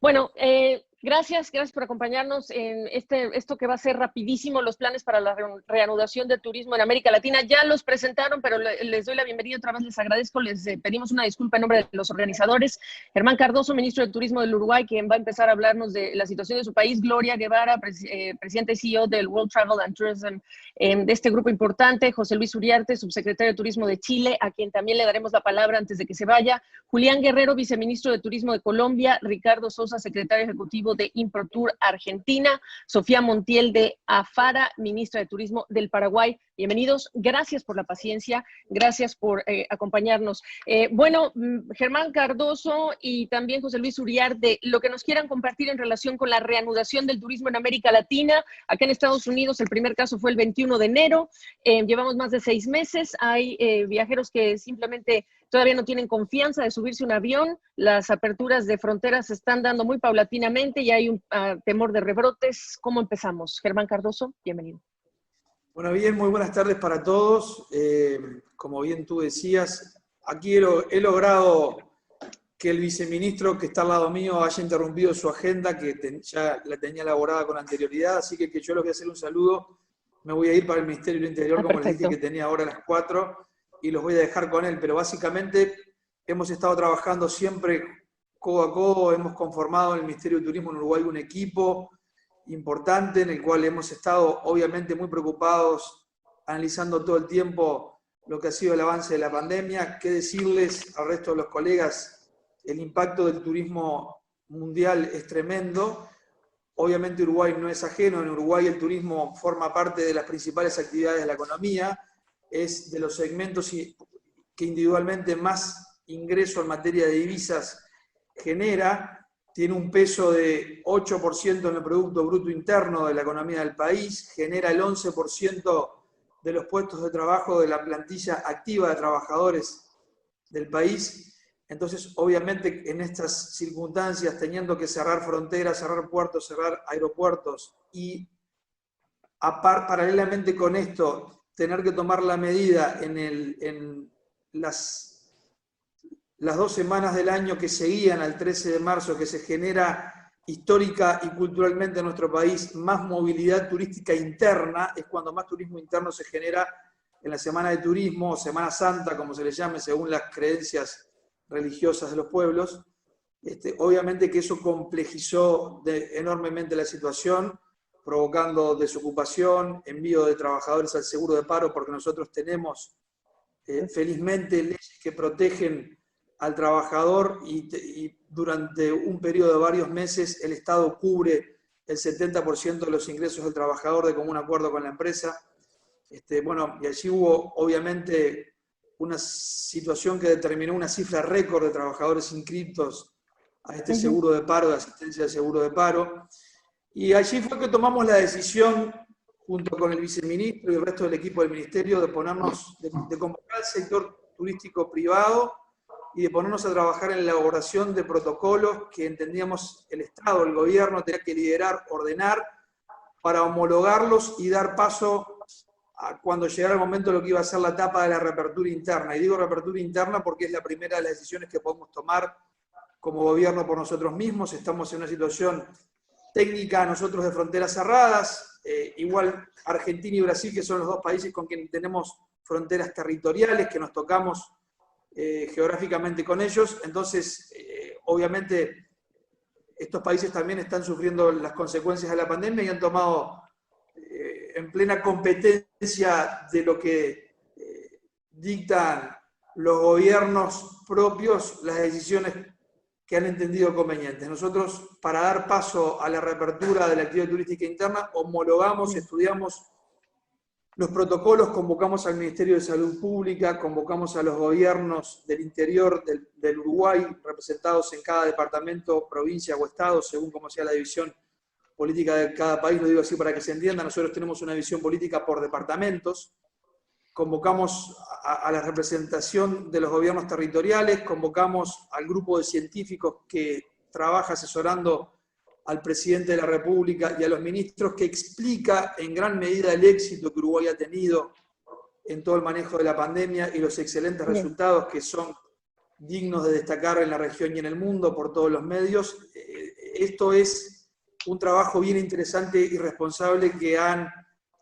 Bueno, gracias por acompañarnos en esto que va a ser rapidísimo, los planes para la reanudación del turismo en América Latina. Ya los presentaron, pero les doy la bienvenida otra vez, les agradezco, les pedimos una disculpa en nombre de los organizadores. Germán Cardoso, ministro de Turismo del Uruguay, quien va a empezar a hablarnos de la situación de su país. Gloria Guevara, presidente y CEO del World Travel and Tourism, de este grupo importante. José Luis Uriarte, subsecretario de Turismo de Chile, a quien también le daremos la palabra antes de que se vaya. Julián Guerrero, viceministro de Turismo de Colombia. Ricardo Sosa, secretario ejecutivo de ImproTour Argentina. Sofía Montiel de AFARA, ministra de Turismo del Paraguay. Bienvenidos, gracias por la paciencia, gracias por acompañarnos. Bueno, Germán Cardoso y también José Luis Uriarte, lo que nos quieran compartir en relación con la reanudación del turismo en América Latina. Acá en Estados Unidos el primer caso fue el 21 de enero, llevamos más de 6 meses, hay viajeros que simplemente todavía no tienen confianza de subirse a un avión, las aperturas de fronteras se están dando muy paulatinamente y hay un temor de rebrotes. ¿Cómo empezamos? Germán Cardoso, bienvenido. Bueno, bien, muy buenas tardes para todos. Como bien tú decías, aquí he logrado que el viceministro que está al lado mío haya interrumpido su agenda, que ya la tenía elaborada con anterioridad, así que yo les voy a hacer un saludo. Me voy a ir para el Ministerio del Interior, como les dije que tenía ahora a las 4, y los voy a dejar con él. Pero básicamente hemos estado trabajando siempre codo a codo, hemos conformado en el Ministerio de Turismo en Uruguay un equipo importante en el cual hemos estado obviamente muy preocupados, analizando todo el tiempo lo que ha sido el avance de la pandemia. Qué decirles al resto de los colegas, el impacto del turismo mundial es tremendo. Obviamente Uruguay no es ajeno, en Uruguay el turismo forma parte de las principales actividades de la economía, es de los segmentos que individualmente más ingreso en materia de divisas genera. Tiene un peso de 8% en el Producto Bruto Interno de la economía del país, genera el 11% de los puestos de trabajo de la plantilla activa de trabajadores del país. Entonces, obviamente, en estas circunstancias, teniendo que cerrar fronteras, cerrar puertos, cerrar aeropuertos y paralelamente con esto, tener que tomar la medida en las 2 semanas del año que seguían al 13 de marzo, que se genera histórica y culturalmente en nuestro país más movilidad turística interna, es cuando más turismo interno se genera en la Semana de Turismo, o Semana Santa, como se le llame, según las creencias religiosas de los pueblos. Obviamente que eso complejizó enormemente la situación, provocando desocupación, envío de trabajadores al seguro de paro, porque nosotros tenemos felizmente leyes que protegen al trabajador y durante un periodo de varios meses el Estado cubre el 70% de los ingresos del trabajador de común acuerdo con la empresa. Bueno, y allí hubo obviamente una situación que determinó una cifra récord de trabajadores inscritos a este seguro de paro, de asistencia al seguro de paro. Y allí fue que tomamos la decisión, junto con el viceministro y el resto del equipo del ministerio, de convocar al sector turístico privado y de ponernos a trabajar en la elaboración de protocolos que entendíamos el Estado, el gobierno, tenía que liderar, ordenar, para homologarlos y dar paso a cuando llegara el momento de lo que iba a ser la etapa de la reapertura interna. Y digo reapertura interna porque es la primera de las decisiones que podemos tomar como gobierno por nosotros mismos. Estamos en una situación técnica, nosotros de fronteras cerradas, igual Argentina y Brasil, que son los 2 países con quienes tenemos fronteras territoriales, que nos tocamos geográficamente con ellos. Entonces, obviamente, estos países también están sufriendo las consecuencias de la pandemia y han tomado en plena competencia de lo que dictan los gobiernos propios las decisiones que han entendido convenientes. Nosotros, para dar paso a la reapertura de la actividad turística interna, homologamos, estudiamos los protocolos, convocamos al Ministerio de Salud Pública, convocamos a los gobiernos del interior del Uruguay, representados en cada departamento, provincia o estado, según como sea la división política de cada país, lo digo así para que se entienda. Nosotros tenemos una visión política por departamentos, convocamos a la representación de los gobiernos territoriales, convocamos al grupo de científicos que trabaja asesorando al presidente de la República y a los ministros, que explica en gran medida el éxito que Uruguay ha tenido en todo el manejo de la pandemia y los excelentes resultados que son dignos de destacar en la región y en el mundo por todos los medios. esto es un trabajo bien interesante y responsable que han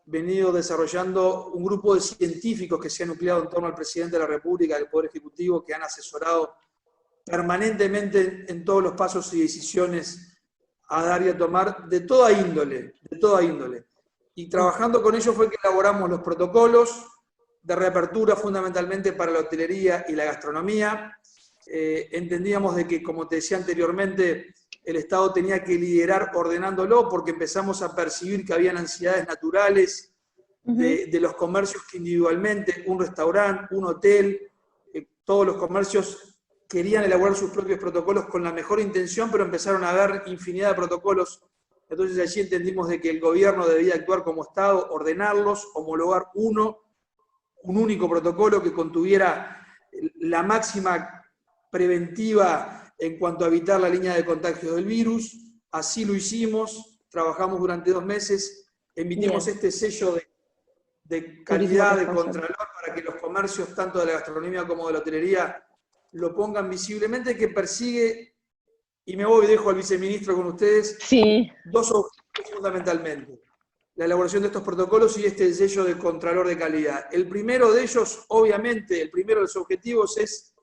venido desarrollando un grupo de científicos que se han nucleado en torno al presidente de la República, del Poder Ejecutivo, que han asesorado permanentemente en todos los pasos y decisiones a dar y a tomar de toda índole, de toda índole. Y trabajando con ellos fue que elaboramos los protocolos de reapertura fundamentalmente para la hotelería y la gastronomía. Entendíamos de que, como te decía anteriormente, el Estado tenía que liderar ordenándolo porque empezamos a percibir que habían ansiedades naturales de los comercios que individualmente, un restaurante, un hotel, todos los comercios querían elaborar sus propios protocolos con la mejor intención, pero empezaron a haber infinidad de protocolos. Entonces allí entendimos de que el gobierno debía actuar como Estado, ordenarlos, homologar un único protocolo que contuviera la máxima preventiva en cuanto a evitar la línea de contagios del virus. Así lo hicimos, trabajamos durante 2 meses, emitimos este sello de calidad, de contralor, para que los comercios, tanto de la gastronomía como de la hotelería, lo pongan visiblemente, que persigue, y me voy y dejo al viceministro con ustedes, dos objetivos fundamentalmente: la elaboración de estos protocolos y este sello de contralor de calidad. El primero de ellos, obviamente, el primero de los objetivos es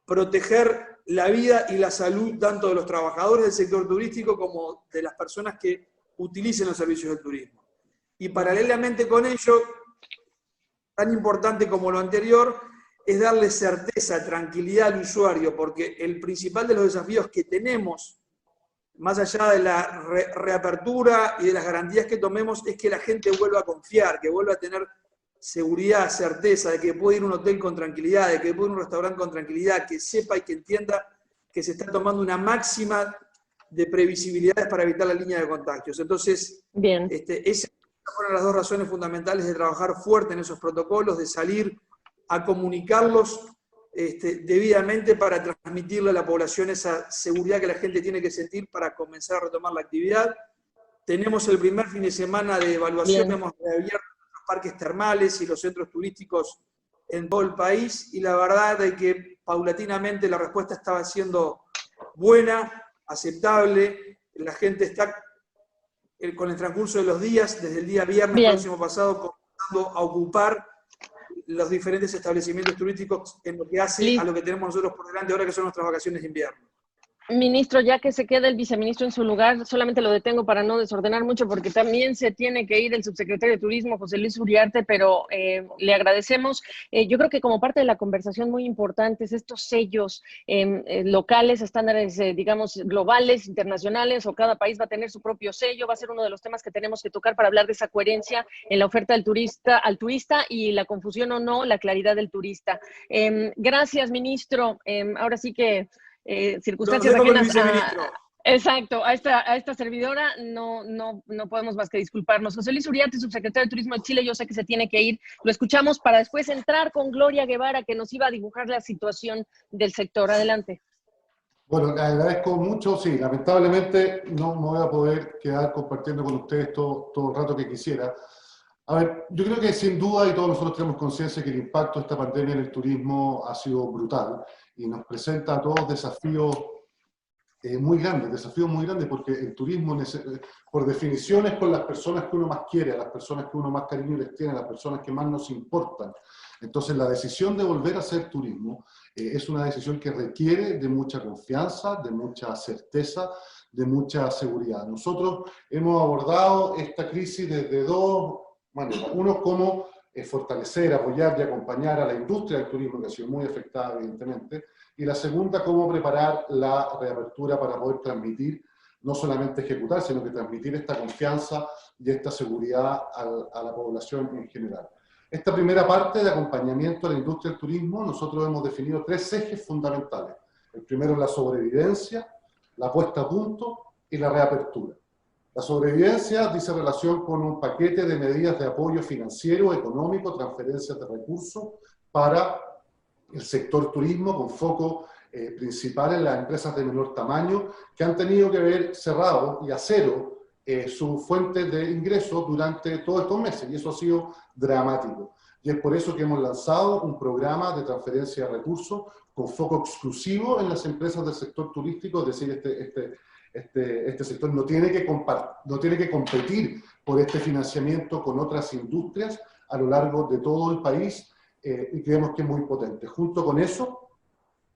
proteger la vida y la salud tanto de los trabajadores del sector turístico como de las personas que utilicen los servicios del turismo. Y paralelamente con ello, tan importante como lo anterior, es darle certeza, tranquilidad al usuario, porque el principal de los desafíos que tenemos, más allá de la reapertura y de las garantías que tomemos, es que la gente vuelva a confiar, que vuelva a tener seguridad, certeza, de que puede ir a un hotel con tranquilidad, de que puede ir a un restaurante con tranquilidad, que sepa y que entienda que se está tomando una máxima de previsibilidades para evitar la línea de contagios. Entonces, esas fueron las 2 razones fundamentales de trabajar fuerte en esos protocolos, de salir a comunicarlos debidamente para transmitirle a la población esa seguridad que la gente tiene que sentir para comenzar a retomar la actividad. Tenemos el primer fin de semana de evaluación, hemos reabierto los parques termales y los centros turísticos en todo el país, y la verdad es que paulatinamente la respuesta estaba siendo buena, aceptable. La gente está, con el transcurso de los días, desde el día viernes próximo pasado, comenzando a ocupar los diferentes establecimientos turísticos en lo que hace a lo que tenemos nosotros por delante ahora, que son nuestras vacaciones de invierno. Ministro, ya que se queda el viceministro en su lugar, solamente lo detengo para no desordenar mucho, porque también se tiene que ir el subsecretario de Turismo, José Luis Uriarte, pero le agradecemos. Yo creo que como parte de la conversación muy importantes estos sellos locales, estándares, digamos, globales, internacionales, o cada país va a tener su propio sello, va a ser uno de los temas que tenemos que tocar para hablar de esa coherencia en la oferta del al turista y la confusión o no, la claridad del turista. Gracias, ministro. Ahora sí que circunstancias ajenas a esta servidora, no podemos más que disculparnos. José Luis Uriarte, subsecretario de Turismo de Chile, yo sé que se tiene que ir, lo escuchamos para después entrar con Gloria Guevara, que nos iba a dibujar la situación del sector. Adelante. Bueno, le agradezco mucho. Sí, lamentablemente no me voy a poder quedar compartiendo con ustedes todo el rato que quisiera. A ver, yo creo que sin duda, y todos nosotros tenemos conciencia, que el impacto de esta pandemia en el turismo ha sido brutal y nos presenta a todos desafíos muy grandes, porque el turismo, por definición, es con las personas que uno más quiere, a las personas que uno más cariño les tiene, a las personas que más nos importan. Entonces, la decisión de volver a hacer turismo es una decisión que requiere de mucha confianza, de mucha certeza, de mucha seguridad. Nosotros hemos abordado esta crisis desde 2 maneras. Uno, como fortalecer, apoyar y acompañar a la industria del turismo, que ha sido muy afectada, evidentemente. Y la segunda, cómo preparar la reapertura para poder transmitir, no solamente ejecutar, sino que transmitir esta confianza y esta seguridad a la población en general. Esta primera parte de acompañamiento a la industria del turismo, nosotros hemos definido 3 ejes fundamentales. El primero es la sobrevivencia, la puesta a punto y la reapertura. La sobrevivencia dice relación con un paquete de medidas de apoyo financiero, económico, transferencias de recursos para el sector turismo, con foco principal en las empresas de menor tamaño, que han tenido que ver cerrado y a cero sus fuentes de ingresos durante todos estos meses, y eso ha sido dramático. Y es por eso que hemos lanzado un programa de transferencia de recursos con foco exclusivo en las empresas del sector turístico, es decir, Este sector no tiene que competir por este financiamiento con otras industrias a lo largo de todo el país, y creemos que es muy potente. Junto con eso,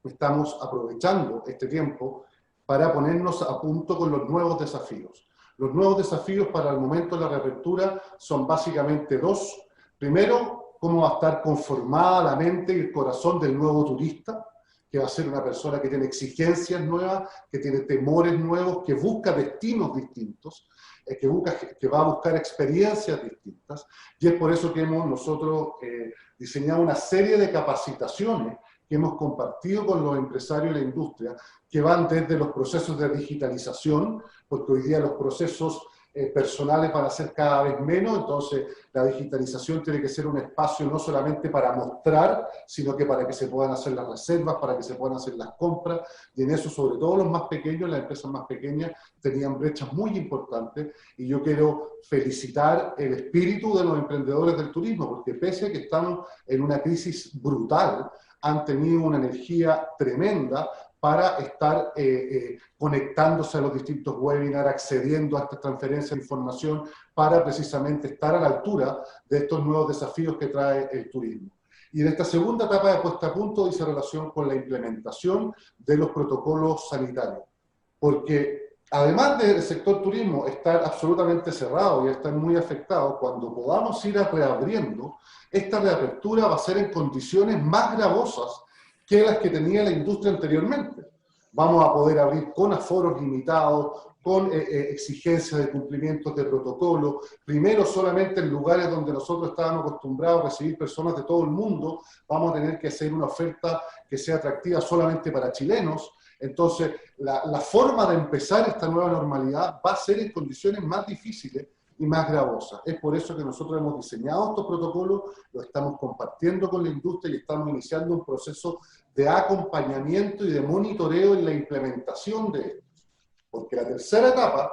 estamos aprovechando este tiempo para ponernos a punto con los nuevos desafíos. Los nuevos desafíos para el momento de la reapertura son básicamente dos. Primero, cómo va a estar conformada la mente y el corazón del nuevo turista, que va a ser una persona que tiene exigencias nuevas, que tiene temores nuevos, que busca destinos distintos, que va a buscar experiencias distintas. Y es por eso que hemos nosotros diseñado una serie de capacitaciones que hemos compartido con los empresarios y la industria, que van desde los procesos de digitalización, porque hoy día los procesos personales van a ser cada vez menos, entonces la digitalización tiene que ser un espacio no solamente para mostrar, sino que para que se puedan hacer las reservas, para que se puedan hacer las compras, y en eso sobre todo los más pequeños, las empresas más pequeñas, tenían brechas muy importantes, y yo quiero felicitar el espíritu de los emprendedores del turismo, porque pese a que estamos en una crisis brutal, han tenido una energía tremenda para estar conectándose a los distintos webinars, accediendo a esta transferencia de información, para precisamente estar a la altura de estos nuevos desafíos que trae el turismo. Y en esta segunda etapa de puesta a punto dice relación con la implementación de los protocolos sanitarios. Porque además del sector turismo estar absolutamente cerrado y estar muy afectado, cuando podamos ir reabriendo, esta reapertura va a ser en condiciones más gravosas que las que tenía la industria anteriormente. Vamos a poder abrir con aforos limitados, con exigencias de cumplimientos de protocolo, primero solamente en lugares donde nosotros estábamos acostumbrados a recibir personas de todo el mundo, vamos a tener que hacer una oferta que sea atractiva solamente para chilenos. Entonces, la forma de empezar esta nueva normalidad va a ser en condiciones más difíciles y más gravosas. Es por eso que nosotros hemos diseñado estos protocolos, lo estamos compartiendo con la industria y estamos iniciando un proceso de acompañamiento y de monitoreo en la implementación de esto. Porque la tercera etapa,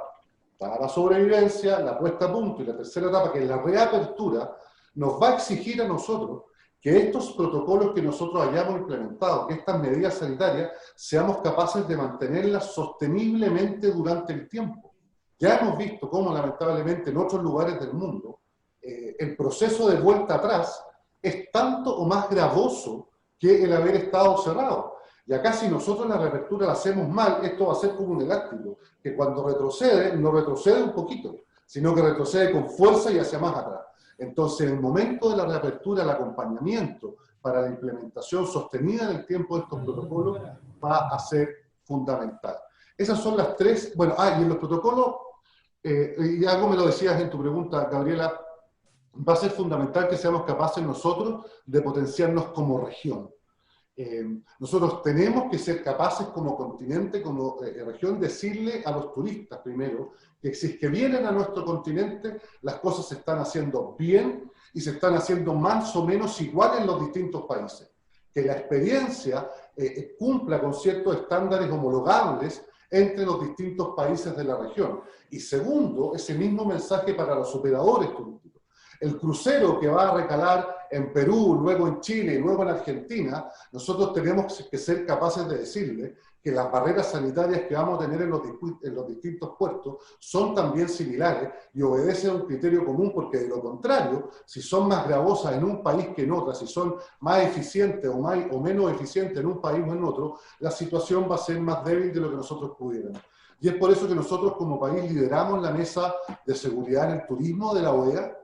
para la sobrevivencia, la puesta a punto, y la tercera etapa, que es la reapertura, nos va a exigir a nosotros que estos protocolos que nosotros hayamos implementado, que estas medidas sanitarias, seamos capaces de mantenerlas sosteniblemente durante el tiempo. Ya hemos visto cómo, lamentablemente, en otros lugares del mundo, el proceso de vuelta atrás es tanto o más gravoso que el haber estado cerrado. Y acá, si nosotros la reapertura la hacemos mal, esto va a ser como un elástico, que cuando retrocede, no retrocede un poquito, sino que retrocede con fuerza y hacia más atrás. Entonces, en el momento de la reapertura, el acompañamiento para la implementación sostenida en el tiempo de estos protocolos va a ser fundamental. Esas son las tres. Bueno, y en los protocolos, y algo me lo decías en tu pregunta, Gabriela, va a ser fundamental que seamos capaces nosotros de potenciarnos como región. Nosotros tenemos que ser capaces como continente, como región, decirle a los turistas primero que si es que vienen a nuestro continente, las cosas se están haciendo bien y se están haciendo más o menos igual en los distintos países. Que la experiencia cumpla con ciertos estándares homologables entre los distintos países de la región. Y segundo, ese mismo mensaje para los operadores turísticos. El crucero que va a recalar en Perú, luego en Chile y luego en Argentina, nosotros tenemos que ser capaces de decirle que las barreras sanitarias que vamos a tener en los distintos puertos son también similares y obedecen a un criterio común, porque de lo contrario, si son más gravosas en un país que en otra, si son más eficientes o menos eficientes en un país o en otro, la situación va a ser más débil de lo que nosotros pudiéramos. Y es por eso que nosotros como país lideramos la mesa de seguridad en el turismo de la OEA,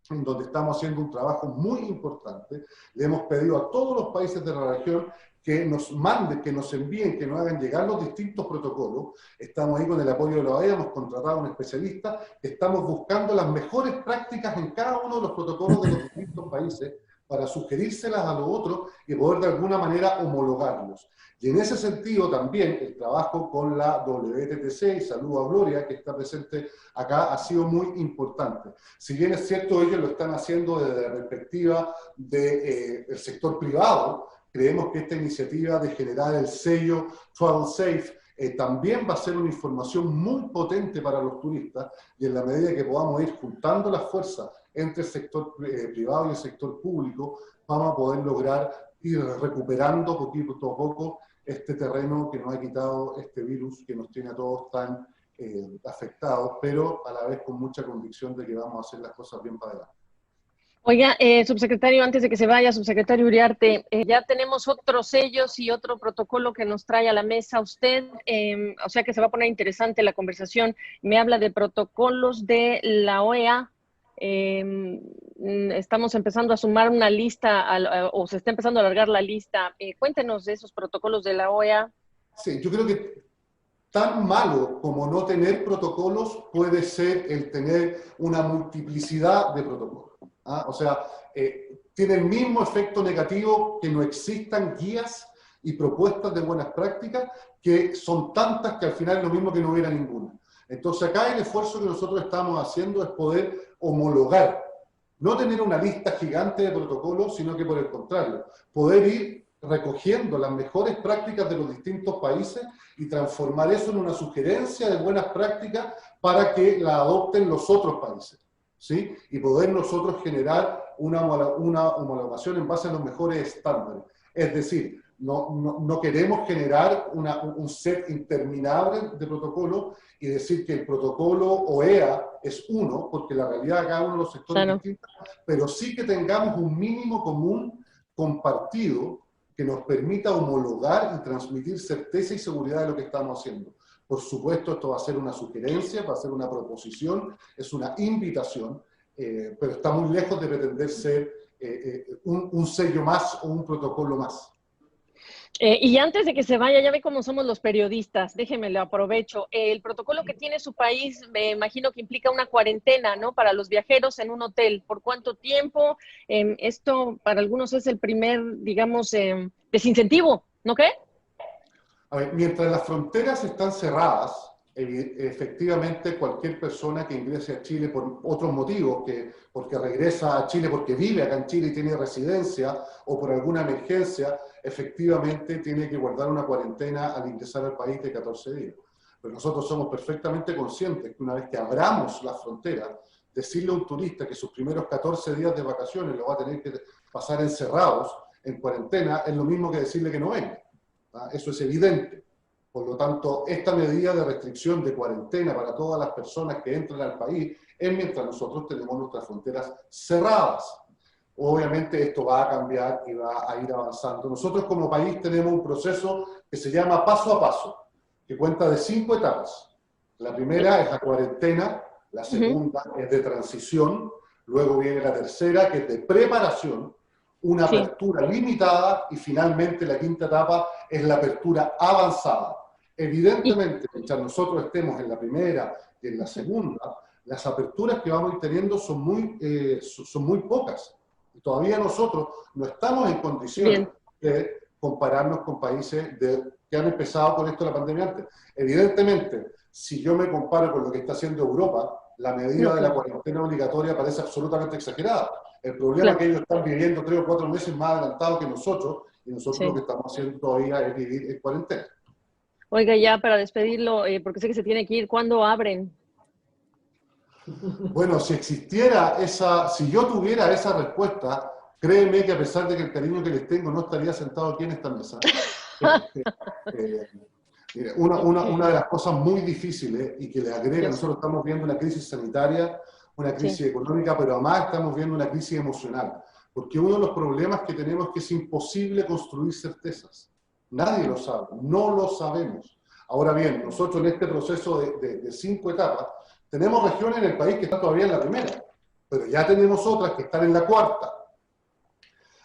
en donde estamos haciendo un trabajo muy importante. Le hemos pedido a todos los países de la región que nos manden, que nos envíen, que nos hagan llegar los distintos protocolos. Estamos ahí con el apoyo de la OEA, hemos contratado a un especialista, estamos buscando las mejores prácticas en cada uno de los protocolos de los distintos países para sugerírselas a los otros y poder de alguna manera homologarlos. Y en ese sentido también el trabajo con la WTTC, y saludo a Gloria, que está presente acá, ha sido muy importante. Si bien es cierto, ellos lo están haciendo desde la perspectiva del sector privado, creemos que esta iniciativa de generar el sello Travel Safe también va a ser una información muy potente para los turistas, y en la medida que podamos ir juntando las fuerzas entre el sector privado y el sector público, vamos a poder lograr ir recuperando poquito a poco este terreno que nos ha quitado este virus que nos tiene a todos tan afectados, pero a la vez con mucha convicción de que vamos a hacer las cosas bien para adelante. Oiga, subsecretario, antes de que se vaya, subsecretario Uriarte, ya tenemos otros sellos y otro protocolo que nos trae a la mesa usted, o sea que se va a poner interesante la conversación. Me habla de protocolos de la OEA. Estamos empezando a sumar una lista, o se está empezando a alargar la lista. Cuéntenos de esos protocolos de la OEA. Sí, yo creo que tan malo como no tener protocolos puede ser el tener una multiplicidad de protocolos. ¿Ah? O sea, tiene el mismo efecto negativo que no existan guías y propuestas de buenas prácticas, que son tantas que al final es lo mismo que no hubiera ninguna. Entonces acá el esfuerzo que nosotros estamos haciendo es poder homologar, no tener una lista gigante de protocolos, sino que por el contrario, poder ir recogiendo las mejores prácticas de los distintos países y transformar eso en una sugerencia de buenas prácticas para que la adopten los otros países. ¿Sí? Y poder nosotros generar una homologación en base a los mejores estándares. Es decir, no queremos generar un set interminable de protocolos y decir que el protocolo OEA es uno, porque la realidad de cada uno de los sectores es distinta, pero sí que tengamos un mínimo común compartido que nos permita homologar y transmitir certeza y seguridad de lo que estamos haciendo. Por supuesto, esto va a ser una sugerencia, va a ser una proposición, es una invitación, pero está muy lejos de pretender ser un sello más o un protocolo más. Y antes de que se vaya, ya ve cómo somos los periodistas, déjeme, lo aprovecho. El protocolo que tiene su país, me imagino que implica una cuarentena, ¿no? Para los viajeros en un hotel. ¿Por cuánto tiempo? Esto para algunos es el primer, digamos, desincentivo, ¿no cree? A ver, mientras las fronteras están cerradas, efectivamente cualquier persona que ingrese a Chile por otros motivos, porque regresa a Chile porque vive acá en Chile y tiene residencia, o por alguna emergencia, efectivamente tiene que guardar una cuarentena al ingresar al país de 14 días. Pero nosotros somos perfectamente conscientes que una vez que abramos las fronteras, decirle a un turista que sus primeros 14 días de vacaciones lo va a tener que pasar encerrados, en cuarentena, es lo mismo que decirle que no venga. Eso es evidente. Por lo tanto, esta medida de restricción de cuarentena para todas las personas que entran al país es mientras nosotros tenemos nuestras fronteras cerradas. Obviamente esto va a cambiar y va a ir avanzando. Nosotros como país tenemos un proceso que se llama paso a paso, que cuenta de 5 etapas. La primera es la cuarentena, la segunda es de transición, luego viene la tercera que es de preparación, una apertura limitada y finalmente la quinta etapa es la apertura avanzada. Evidentemente, mientras nosotros estemos en la primera y en la segunda, las aperturas que vamos a ir teniendo son muy pocas. Y todavía nosotros no estamos en condiciones de compararnos con países que han empezado con esto de la pandemia antes. Evidentemente, si yo me comparo con lo que está haciendo Europa, la medida de la cuarentena obligatoria parece absolutamente exagerada. El problema es que ellos están viviendo 3 o 4 meses más adelantados que nosotros, y nosotros lo que estamos haciendo todavía es vivir en cuarentena. Oiga, ya para despedirlo, porque sé que se tiene que ir, ¿cuándo abren? Bueno, si yo tuviera esa respuesta, créeme que a pesar de que el cariño que les tengo, no estaría sentado aquí en esta mesa. Una de las cosas muy difíciles y que le agrega, nosotros estamos viendo una crisis sanitaria, una crisis económica, pero además estamos viendo una crisis emocional. Porque uno de los problemas que tenemos es que es imposible construir certezas. Nadie lo sabe, no lo sabemos. Ahora bien, nosotros en este proceso de 5 etapas, tenemos regiones en el país que están todavía en la primera, pero ya tenemos otras que están en la cuarta.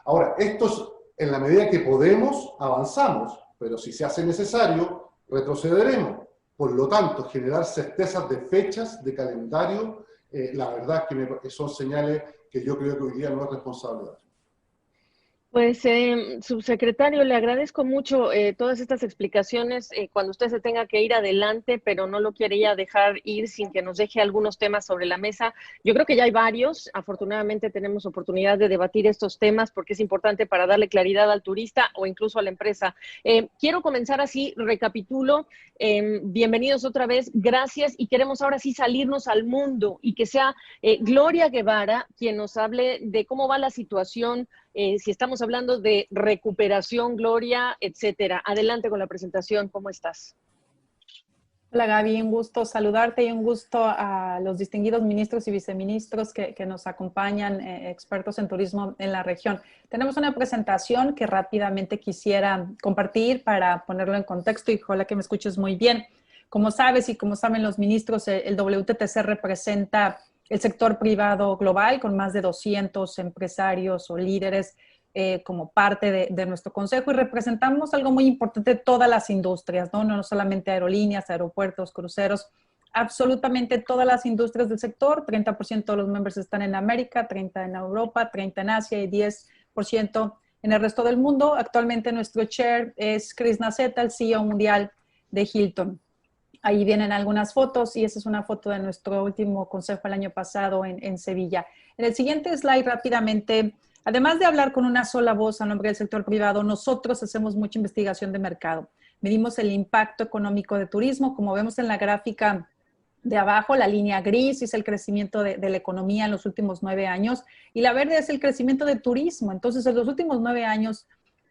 Ahora, esto es, en la medida que podemos, avanzamos, pero si se hace necesario, retrocederemos. Por lo tanto, generar certezas de fechas, de calendario, la verdad es que son señales que yo creo que hoy día no es responsable dar. Pues, subsecretario, le agradezco mucho todas estas explicaciones. Cuando usted se tenga que ir adelante, pero no lo quería dejar ir sin que nos deje algunos temas sobre la mesa. Yo creo que ya hay varios. Afortunadamente tenemos oportunidad de debatir estos temas porque es importante para darle claridad al turista o incluso a la empresa. Quiero comenzar así, recapitulo. Bienvenidos otra vez, gracias. Y queremos ahora sí salirnos al mundo y que sea Gloria Guevara quien nos hable de cómo va la situación si estamos hablando de recuperación, Gloria, etcétera. Adelante con la presentación, ¿cómo estás? Hola Gaby, un gusto saludarte y un gusto a los distinguidos ministros y viceministros que nos acompañan, expertos en turismo en la región. Tenemos una presentación que rápidamente quisiera compartir para ponerlo en contexto y ojalá que me escuches muy bien. Como sabes y como saben los ministros, el WTTC representa el sector privado global con más de 200 empresarios o líderes como parte de nuestro consejo y representamos algo muy importante de todas las industrias, no solamente aerolíneas, aeropuertos, cruceros, absolutamente todas las industrias del sector. 30% de los miembros están en América, 30% en Europa, 30% en Asia y 10% en el resto del mundo. Actualmente nuestro chair es Chris Nassetta, el CEO mundial de Hilton. Ahí vienen algunas fotos y esa es una foto de nuestro último consejo el año pasado en Sevilla. En el siguiente slide rápidamente, además de hablar con una sola voz a nombre del sector privado, nosotros hacemos mucha investigación de mercado. Medimos el impacto económico de turismo, como vemos en la gráfica de abajo, la línea gris es el crecimiento de la economía en los últimos 9 años y la verde es el crecimiento de turismo. Entonces, en los últimos 9 años,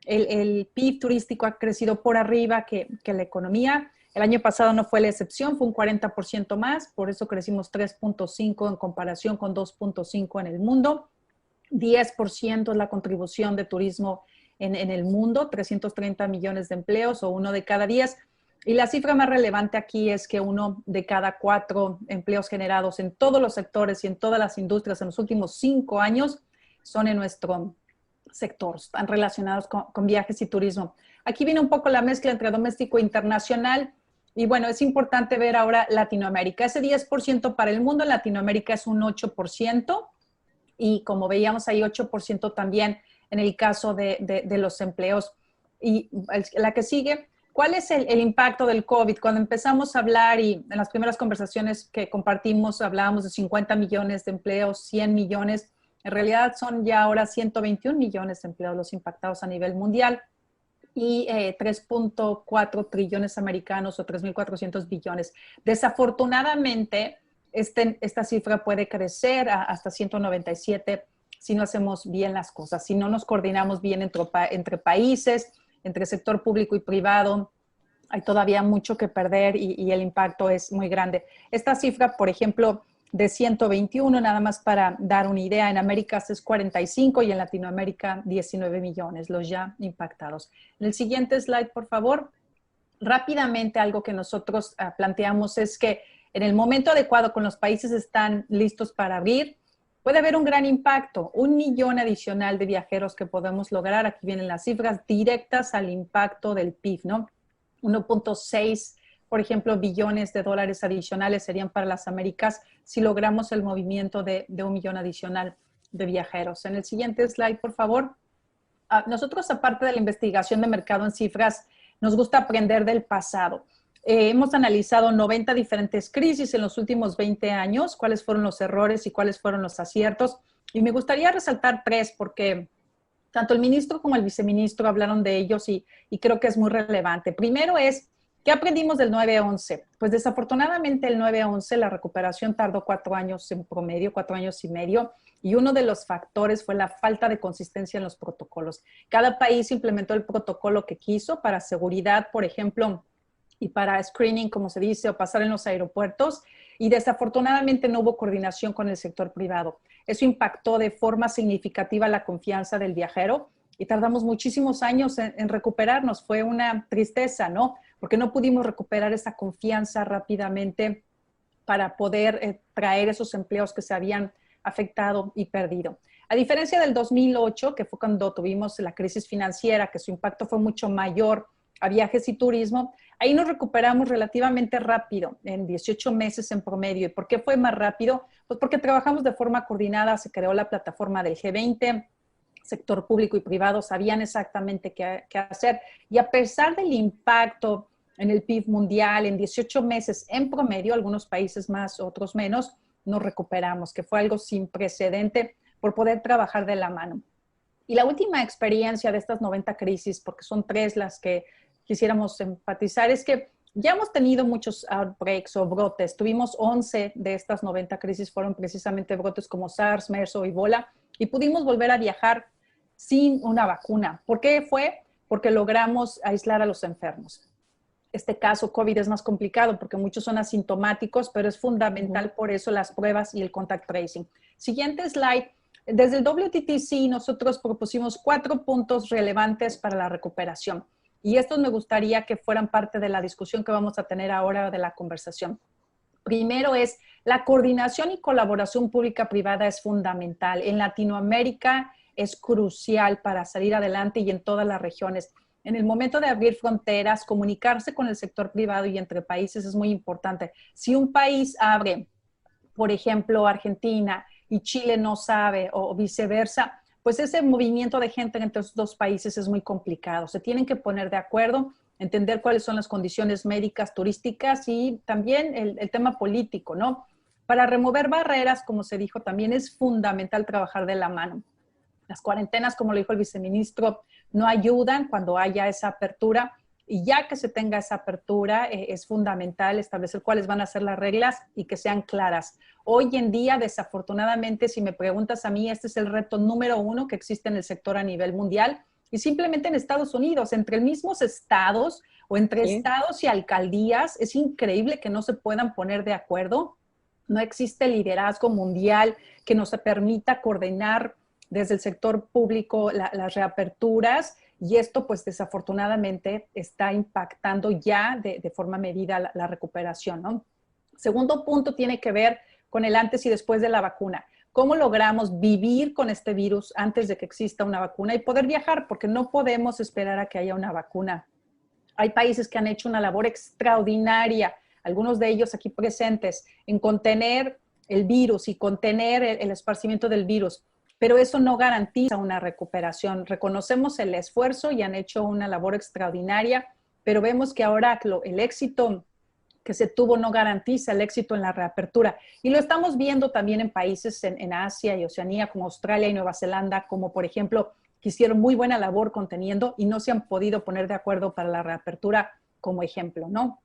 el PIB turístico ha crecido por arriba que la economía. El año pasado no fue la excepción, fue un 40% más, por eso crecimos 3.5 en comparación con 2.5 en el mundo. 10% es la contribución de turismo en el mundo, 330 millones de empleos o 1 de cada 10. Y la cifra más relevante aquí es que 1 de cada 4 empleos generados en todos los sectores y en todas las industrias en los últimos 5 años son en nuestro sector, están relacionados con viajes y turismo. Aquí viene un poco la mezcla entre doméstico e internacional. Y bueno, es importante ver ahora Latinoamérica. Ese 10% para el mundo en Latinoamérica es un 8%. Y como veíamos ahí, 8% también en el caso de los empleos. Y la que sigue, ¿cuál es el impacto del COVID? Cuando empezamos a hablar y en las primeras conversaciones que compartimos hablábamos de 50 millones de empleos, 100 millones. En realidad son ya ahora 121 millones de empleos los impactados a nivel mundial y 3.4 trillones americanos o 3.400 billones. Desafortunadamente, esta cifra puede crecer hasta 197 si no hacemos bien las cosas, si no nos coordinamos bien entre países, entre sector público y privado. Hay todavía mucho que perder y el impacto es muy grande. Esta cifra, por ejemplo, de 121, nada más para dar una idea, en América es 45 y en Latinoamérica 19 millones los ya impactados. En el siguiente slide, por favor. Rápidamente, algo que nosotros planteamos es que en el momento adecuado, cuando los países están listos para abrir, puede haber un gran impacto, 1 millón adicional de viajeros que podemos lograr. Aquí vienen las cifras directas al impacto del PIB, ¿no? 1.6, por ejemplo, billones de dólares adicionales serían para las Américas si logramos el movimiento de 1 millón adicional de viajeros. En el siguiente slide, por favor. Nosotros, aparte de la investigación de mercado en cifras, nos gusta aprender del pasado. Hemos analizado 90 diferentes crisis en los últimos 20 años, cuáles fueron los errores y cuáles fueron los aciertos. Y me gustaría resaltar 3 porque tanto el ministro como el viceministro hablaron de ellos y creo que es muy relevante. Primero es, ¿qué aprendimos del 9/11? Pues desafortunadamente el 9/11, la recuperación tardó 4 años en promedio, 4 años y medio, y uno de los factores fue la falta de consistencia en los protocolos. Cada país implementó el protocolo que quiso para seguridad, por ejemplo, y para screening, como se dice, o pasar en los aeropuertos, y desafortunadamente no hubo coordinación con el sector privado. Eso impactó de forma significativa la confianza del viajero y tardamos muchísimos años en recuperarnos. Fue una tristeza, ¿no? Porque no pudimos recuperar esa confianza rápidamente para poder traer esos empleos que se habían afectado y perdido. A diferencia del 2008, que fue cuando tuvimos la crisis financiera, que su impacto fue mucho mayor a viajes y turismo, ahí nos recuperamos relativamente rápido, en 18 meses en promedio. ¿Y por qué fue más rápido? Pues porque trabajamos de forma coordinada, se creó la plataforma del G20, sector público y privado sabían exactamente qué hacer. Y a pesar del impacto en el PIB mundial, en 18 meses en promedio, algunos países más, otros menos, nos recuperamos, que fue algo sin precedente por poder trabajar de la mano. Y la última experiencia de estas 90 crisis, porque son 3 las que quisiéramos enfatizar, es que ya hemos tenido muchos outbreaks o brotes. Tuvimos 11 de estas 90 crisis, fueron precisamente brotes como SARS, MERS o Ebola, y pudimos volver a viajar sin una vacuna. ¿Por qué fue? Porque logramos aislar a los enfermos. Este caso COVID es más complicado porque muchos son asintomáticos, pero es fundamental por eso las pruebas y el contact tracing. Siguiente slide. Desde el WTTC nosotros propusimos 4 puntos relevantes para la recuperación y estos me gustaría que fueran parte de la discusión que vamos a tener ahora de la conversación. Primero es la coordinación y colaboración pública-privada es fundamental. En Latinoamérica es crucial para salir adelante y en todas las regiones. En el momento de abrir fronteras, comunicarse con el sector privado y entre países es muy importante. Si un país abre, por ejemplo, Argentina y Chile no sabe o viceversa, pues ese movimiento de gente entre esos dos países es muy complicado. Se tienen que poner de acuerdo, entender cuáles son las condiciones médicas, turísticas y también el tema político, ¿no? Para remover barreras, como se dijo, también es fundamental trabajar de la mano. Las cuarentenas, como lo dijo el viceministro, no ayudan cuando haya esa apertura y ya que se tenga esa apertura es fundamental establecer cuáles van a ser las reglas y que sean claras. Hoy en día, desafortunadamente, si me preguntas a mí, este es el reto número 1 que existe en el sector a nivel mundial y simplemente en Estados Unidos, entre mismos estados o entre estados y alcaldías, es increíble que no se puedan poner de acuerdo. No existe liderazgo mundial que nos permita coordinar desde el sector público las reaperturas y esto pues desafortunadamente está impactando ya de forma medida la recuperación, ¿no? Segundo punto tiene que ver con el antes y después de la vacuna. ¿Cómo logramos vivir con este virus antes de que exista una vacuna y poder viajar? Porque no podemos esperar a que haya una vacuna. Hay países que han hecho una labor extraordinaria, algunos de ellos aquí presentes, en contener el virus y contener el esparcimiento del virus. Pero eso no garantiza una recuperación. Reconocemos el esfuerzo y han hecho una labor extraordinaria, pero vemos que ahora el éxito que se tuvo no garantiza el éxito en la reapertura. Y lo estamos viendo también en países en Asia y Oceanía, como Australia y Nueva Zelanda, como por ejemplo, que hicieron muy buena labor conteniendo y no se han podido poner de acuerdo para la reapertura como ejemplo, ¿no?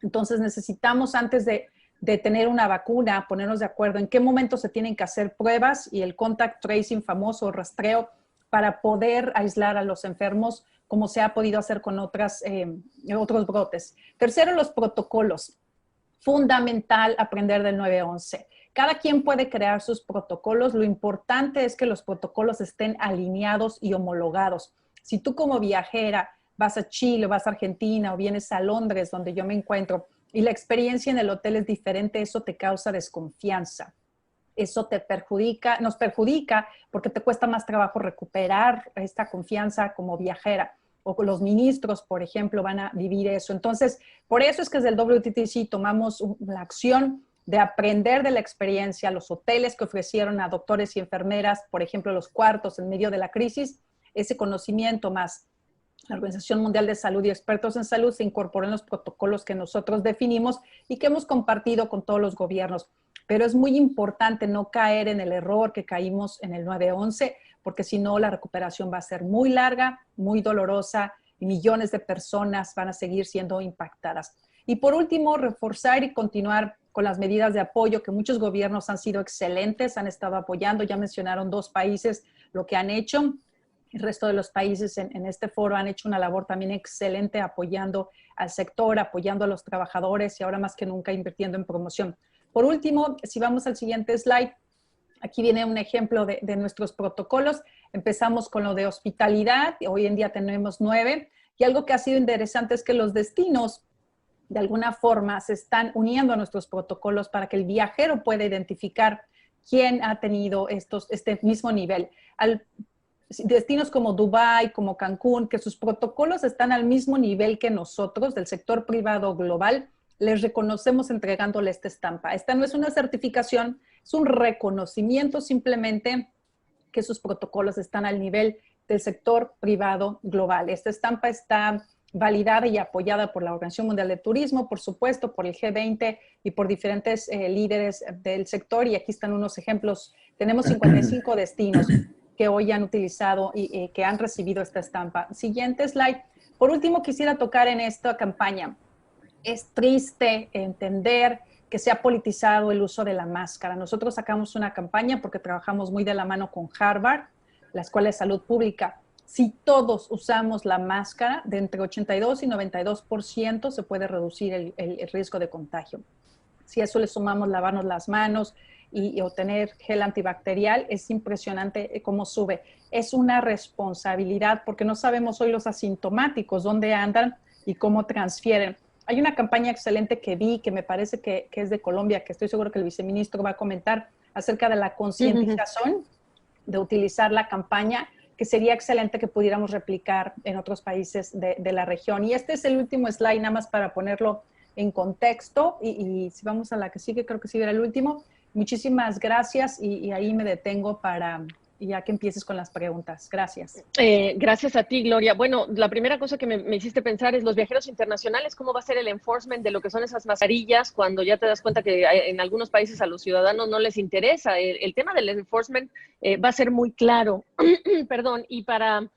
Entonces necesitamos antes de tener una vacuna, ponernos de acuerdo en qué momento se tienen que hacer pruebas y el contact tracing famoso, rastreo, para poder aislar a los enfermos como se ha podido hacer con otros brotes. Tercero, los protocolos. Fundamental aprender del 911. Cada quien puede crear sus protocolos. Lo importante es que los protocolos estén alineados y homologados. Si tú como viajera vas a Chile, vas a Argentina o vienes a Londres, donde yo me encuentro, y la experiencia en el hotel es diferente, eso te causa desconfianza. Eso nos perjudica porque te cuesta más trabajo recuperar esta confianza como viajera. O los ministros, por ejemplo, van a vivir eso. Entonces, por eso es que desde el WTTC tomamos la acción de aprender de la experiencia, los hoteles que ofrecieron a doctores y enfermeras, por ejemplo, los cuartos en medio de la crisis, ese conocimiento más la Organización Mundial de Salud y expertos en salud se incorporó en los protocolos que nosotros definimos y que hemos compartido con todos los gobiernos. Pero es muy importante no caer en el error que caímos en el 911, porque si no la recuperación va a ser muy larga, muy dolorosa y millones de personas van a seguir siendo impactadas. Y por último, reforzar y continuar con las medidas de apoyo que muchos gobiernos han sido excelentes, han estado apoyando. Ya mencionaron 2 países lo que han hecho. El resto de los países en este foro han hecho una labor también excelente apoyando al sector, apoyando a los trabajadores y ahora más que nunca invirtiendo en promoción. Por último, si vamos al siguiente slide, aquí viene un ejemplo de nuestros protocolos. Empezamos con lo de hospitalidad, hoy en día tenemos 9, y algo que ha sido interesante es que los destinos de alguna forma se están uniendo a nuestros protocolos para que el viajero pueda identificar quién ha tenido este mismo nivel. Destinos como Dubái, como Cancún, que sus protocolos están al mismo nivel que nosotros, del sector privado global, les reconocemos entregándole esta estampa. Esta no es una certificación, es un reconocimiento simplemente que sus protocolos están al nivel del sector privado global. Esta estampa está validada y apoyada por la Organización Mundial de Turismo, por supuesto, por el G20 y por diferentes líderes del sector. Y aquí están unos ejemplos. Tenemos 55 destinos que hoy han utilizado y que han recibido esta estampa. Siguiente slide. Por último, quisiera tocar en esta campaña. Es triste entender que se ha politizado el uso de la máscara. Nosotros sacamos una campaña porque trabajamos muy de la mano con Harvard. la Escuela de Salud Pública. Si todos usamos la máscara, de entre 82 y 92% se puede reducir el riesgo de contagio. Si a eso le sumamos lavarnos las manos y obtener gel antibacterial, es impresionante cómo sube. Es una responsabilidad porque no sabemos hoy los asintomáticos dónde andan y cómo transfieren. Hay una campaña excelente que vi, que me parece que es de Colombia, que estoy seguro que el viceministro va a comentar acerca de la concientización de utilizar la campaña, que sería excelente que pudiéramos replicar en otros países de la región. Y este es el último slide, nada más para ponerlo en contexto. Y si vamos a la que sigue, creo que sí era el último. Muchísimas gracias y ahí me detengo para ya que empieces con las preguntas. Gracias. Gracias a ti, Gloria. Bueno, la primera cosa que me hiciste pensar es los viajeros internacionales, ¿cómo va a ser el enforcement de lo que son esas mascarillas cuando ya te das cuenta que en algunos países a los ciudadanos no les interesa? El tema del enforcement va a ser muy claro. Perdón, y para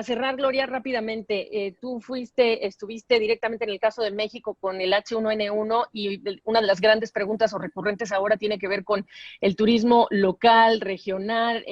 cerrar, Gloria, rápidamente, tú estuviste directamente en el caso de México con el H1N1 y una de las grandes preguntas o recurrentes ahora tiene que ver con el turismo local, regional,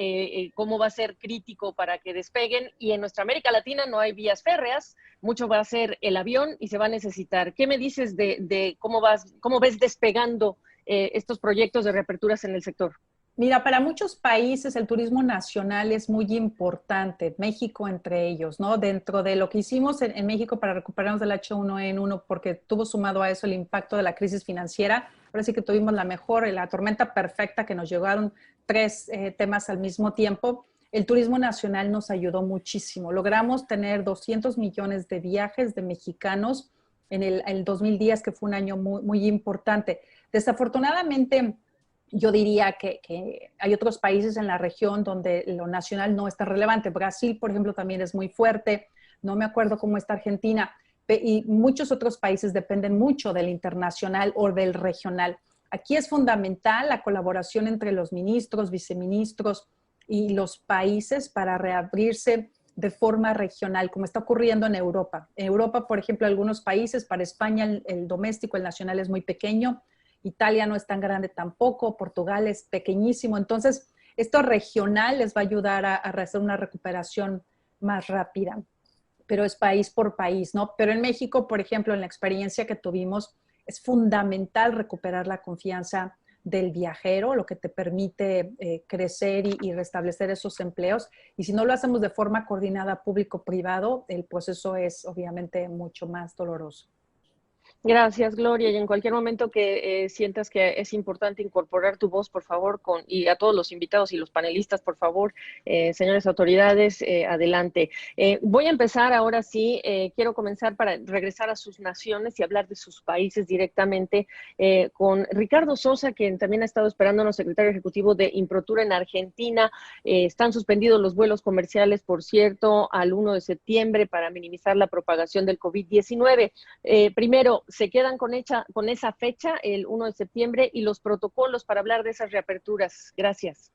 cómo va a ser crítico para que despeguen. Y en nuestra América Latina no hay vías férreas, mucho va a ser el avión y se va a necesitar. ¿Qué me dices de cómo ves despegando estos proyectos de reaperturas en el sector? Mira, para muchos países el turismo nacional es muy importante, México entre ellos, ¿no? Dentro de lo que hicimos en México para recuperarnos del H1N1, porque tuvo sumado a eso el impacto de la crisis financiera, ahora sí que tuvimos la tormenta perfecta que nos llegaron 3 temas al mismo tiempo. El turismo nacional nos ayudó muchísimo. Logramos tener 200 millones de viajes de mexicanos en el 2010, que fue un año muy, muy importante. Desafortunadamente, yo diría que hay otros países en la región donde lo nacional no es tan relevante. Brasil, por ejemplo, también es muy fuerte. No me acuerdo cómo está Argentina. Y muchos otros países dependen mucho del internacional o del regional. Aquí es fundamental la colaboración entre los ministros, viceministros y los países para reabrirse de forma regional, como está ocurriendo en Europa. En Europa, por ejemplo, algunos países, para España el doméstico, el nacional es muy pequeño. Italia no es tan grande tampoco, Portugal es pequeñísimo. Entonces, esto regional les va a ayudar a hacer una recuperación más rápida, pero es país por país, ¿no? Pero en México, por ejemplo, en la experiencia que tuvimos, es fundamental recuperar la confianza del viajero, lo que te permite crecer y restablecer esos empleos. Y si no lo hacemos de forma coordinada público-privado, el proceso es obviamente mucho más doloroso. Gracias, Gloria. Y en cualquier momento que sientas que es importante incorporar tu voz, por favor, y a todos los invitados y los panelistas, por favor, señores autoridades, adelante. Voy a empezar ahora sí. Quiero comenzar para regresar a sus naciones y hablar de sus países directamente con Ricardo Sosa, quien también ha estado esperándonos, secretario ejecutivo de Improtur en Argentina. Están suspendidos los vuelos comerciales, por cierto, al 1 de septiembre para minimizar la propagación del COVID-19. Primero, ¿se quedan con esa fecha, el 1 de septiembre, y los protocolos para hablar de esas reaperturas? Gracias.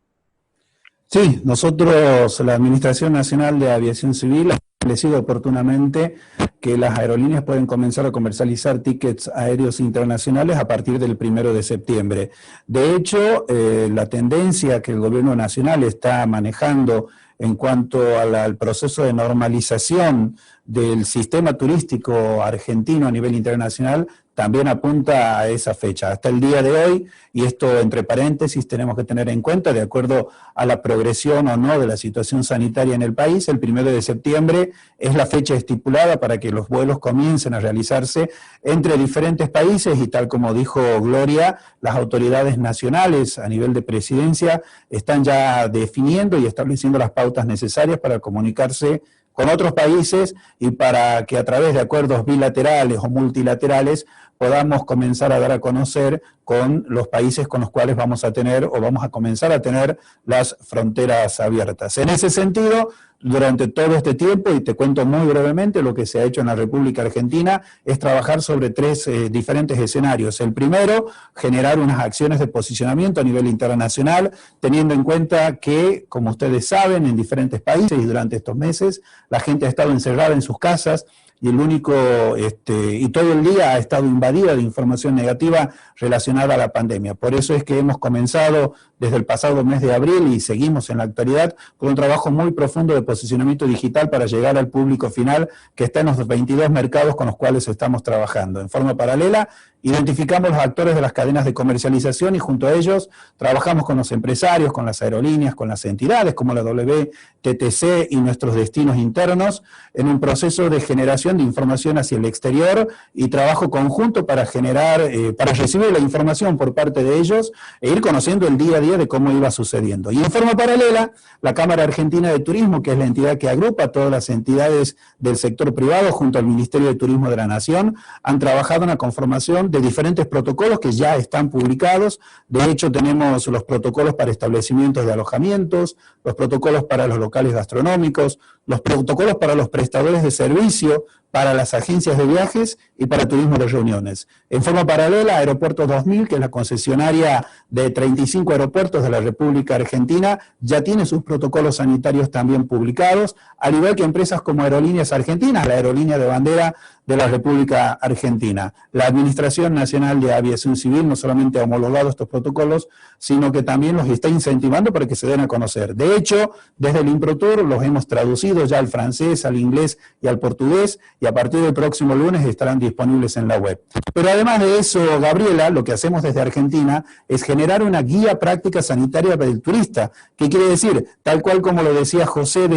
Sí, nosotros, la Administración Nacional de Aviación Civil, ha establecido oportunamente que las aerolíneas pueden comenzar a comercializar tickets aéreos internacionales a partir del 1 de septiembre. De hecho, la tendencia que el Gobierno Nacional está manejando en cuanto al proceso de normalización del sistema turístico argentino a nivel internacional también apunta a esa fecha. Hasta el día de hoy, y esto entre paréntesis tenemos que tener en cuenta, de acuerdo a la progresión o no de la situación sanitaria en el país, el 1 de septiembre es la fecha estipulada para que los vuelos comiencen a realizarse entre diferentes países y tal como dijo Gloria, las autoridades nacionales a nivel de presidencia están ya definiendo y estableciendo las pautas necesarias para comunicarse con otros países y para que a través de acuerdos bilaterales o multilaterales podamos comenzar a dar a conocer con los países con los cuales vamos a tener o vamos a comenzar a tener las fronteras abiertas. En ese sentido, durante todo este tiempo, y te cuento muy brevemente, lo que se ha hecho en la República Argentina es trabajar sobre 3 diferentes escenarios. El primero, generar unas acciones de posicionamiento a nivel internacional, teniendo en cuenta que, como ustedes saben, en diferentes países y durante estos meses, la gente ha estado encerrada en sus casas, y y todo el día ha estado invadida de información negativa relacionada a la pandemia. Por eso es que hemos comenzado desde el pasado mes de abril y seguimos en la actualidad con un trabajo muy profundo de posicionamiento digital para llegar al público final que está en los 22 mercados con los cuales estamos trabajando. En forma paralela, identificamos los actores de las cadenas de comercialización y junto a ellos trabajamos con los empresarios, con las aerolíneas, con las entidades como la WTTC y nuestros destinos internos en un proceso de generación de información hacia el exterior y trabajo conjunto para generar, para recibir la información por parte de ellos e ir conociendo el día a día de cómo iba sucediendo. Y en forma paralela, la Cámara Argentina de Turismo, que es la entidad que agrupa a todas las entidades del sector privado junto al Ministerio de Turismo de la Nación, han trabajado en la conformación de diferentes protocolos que ya están publicados. De hecho, tenemos los protocolos para establecimientos de alojamientos, los protocolos para los locales gastronómicos, los protocolos para los prestadores de servicio, para las agencias de viajes y para turismo de reuniones. En forma paralela, Aeropuertos 2000, que es la concesionaria de 35 aeropuertos de la República Argentina, ya tiene sus protocolos sanitarios también publicados, al igual que empresas como Aerolíneas Argentinas, la aerolínea de bandera de la República Argentina. La Administración Nacional de Aviación Civil no solamente ha homologado estos protocolos, sino que también los está incentivando para que se den a conocer. De hecho, desde el ImproTour los hemos traducido ya al francés, al inglés y al portugués, y a partir del próximo lunes estarán disponibles en la web. Pero además de eso, Gabriela, lo que hacemos desde Argentina es generar una guía práctica sanitaria para el turista. ¿Qué quiere decir? Tal cual como lo decía José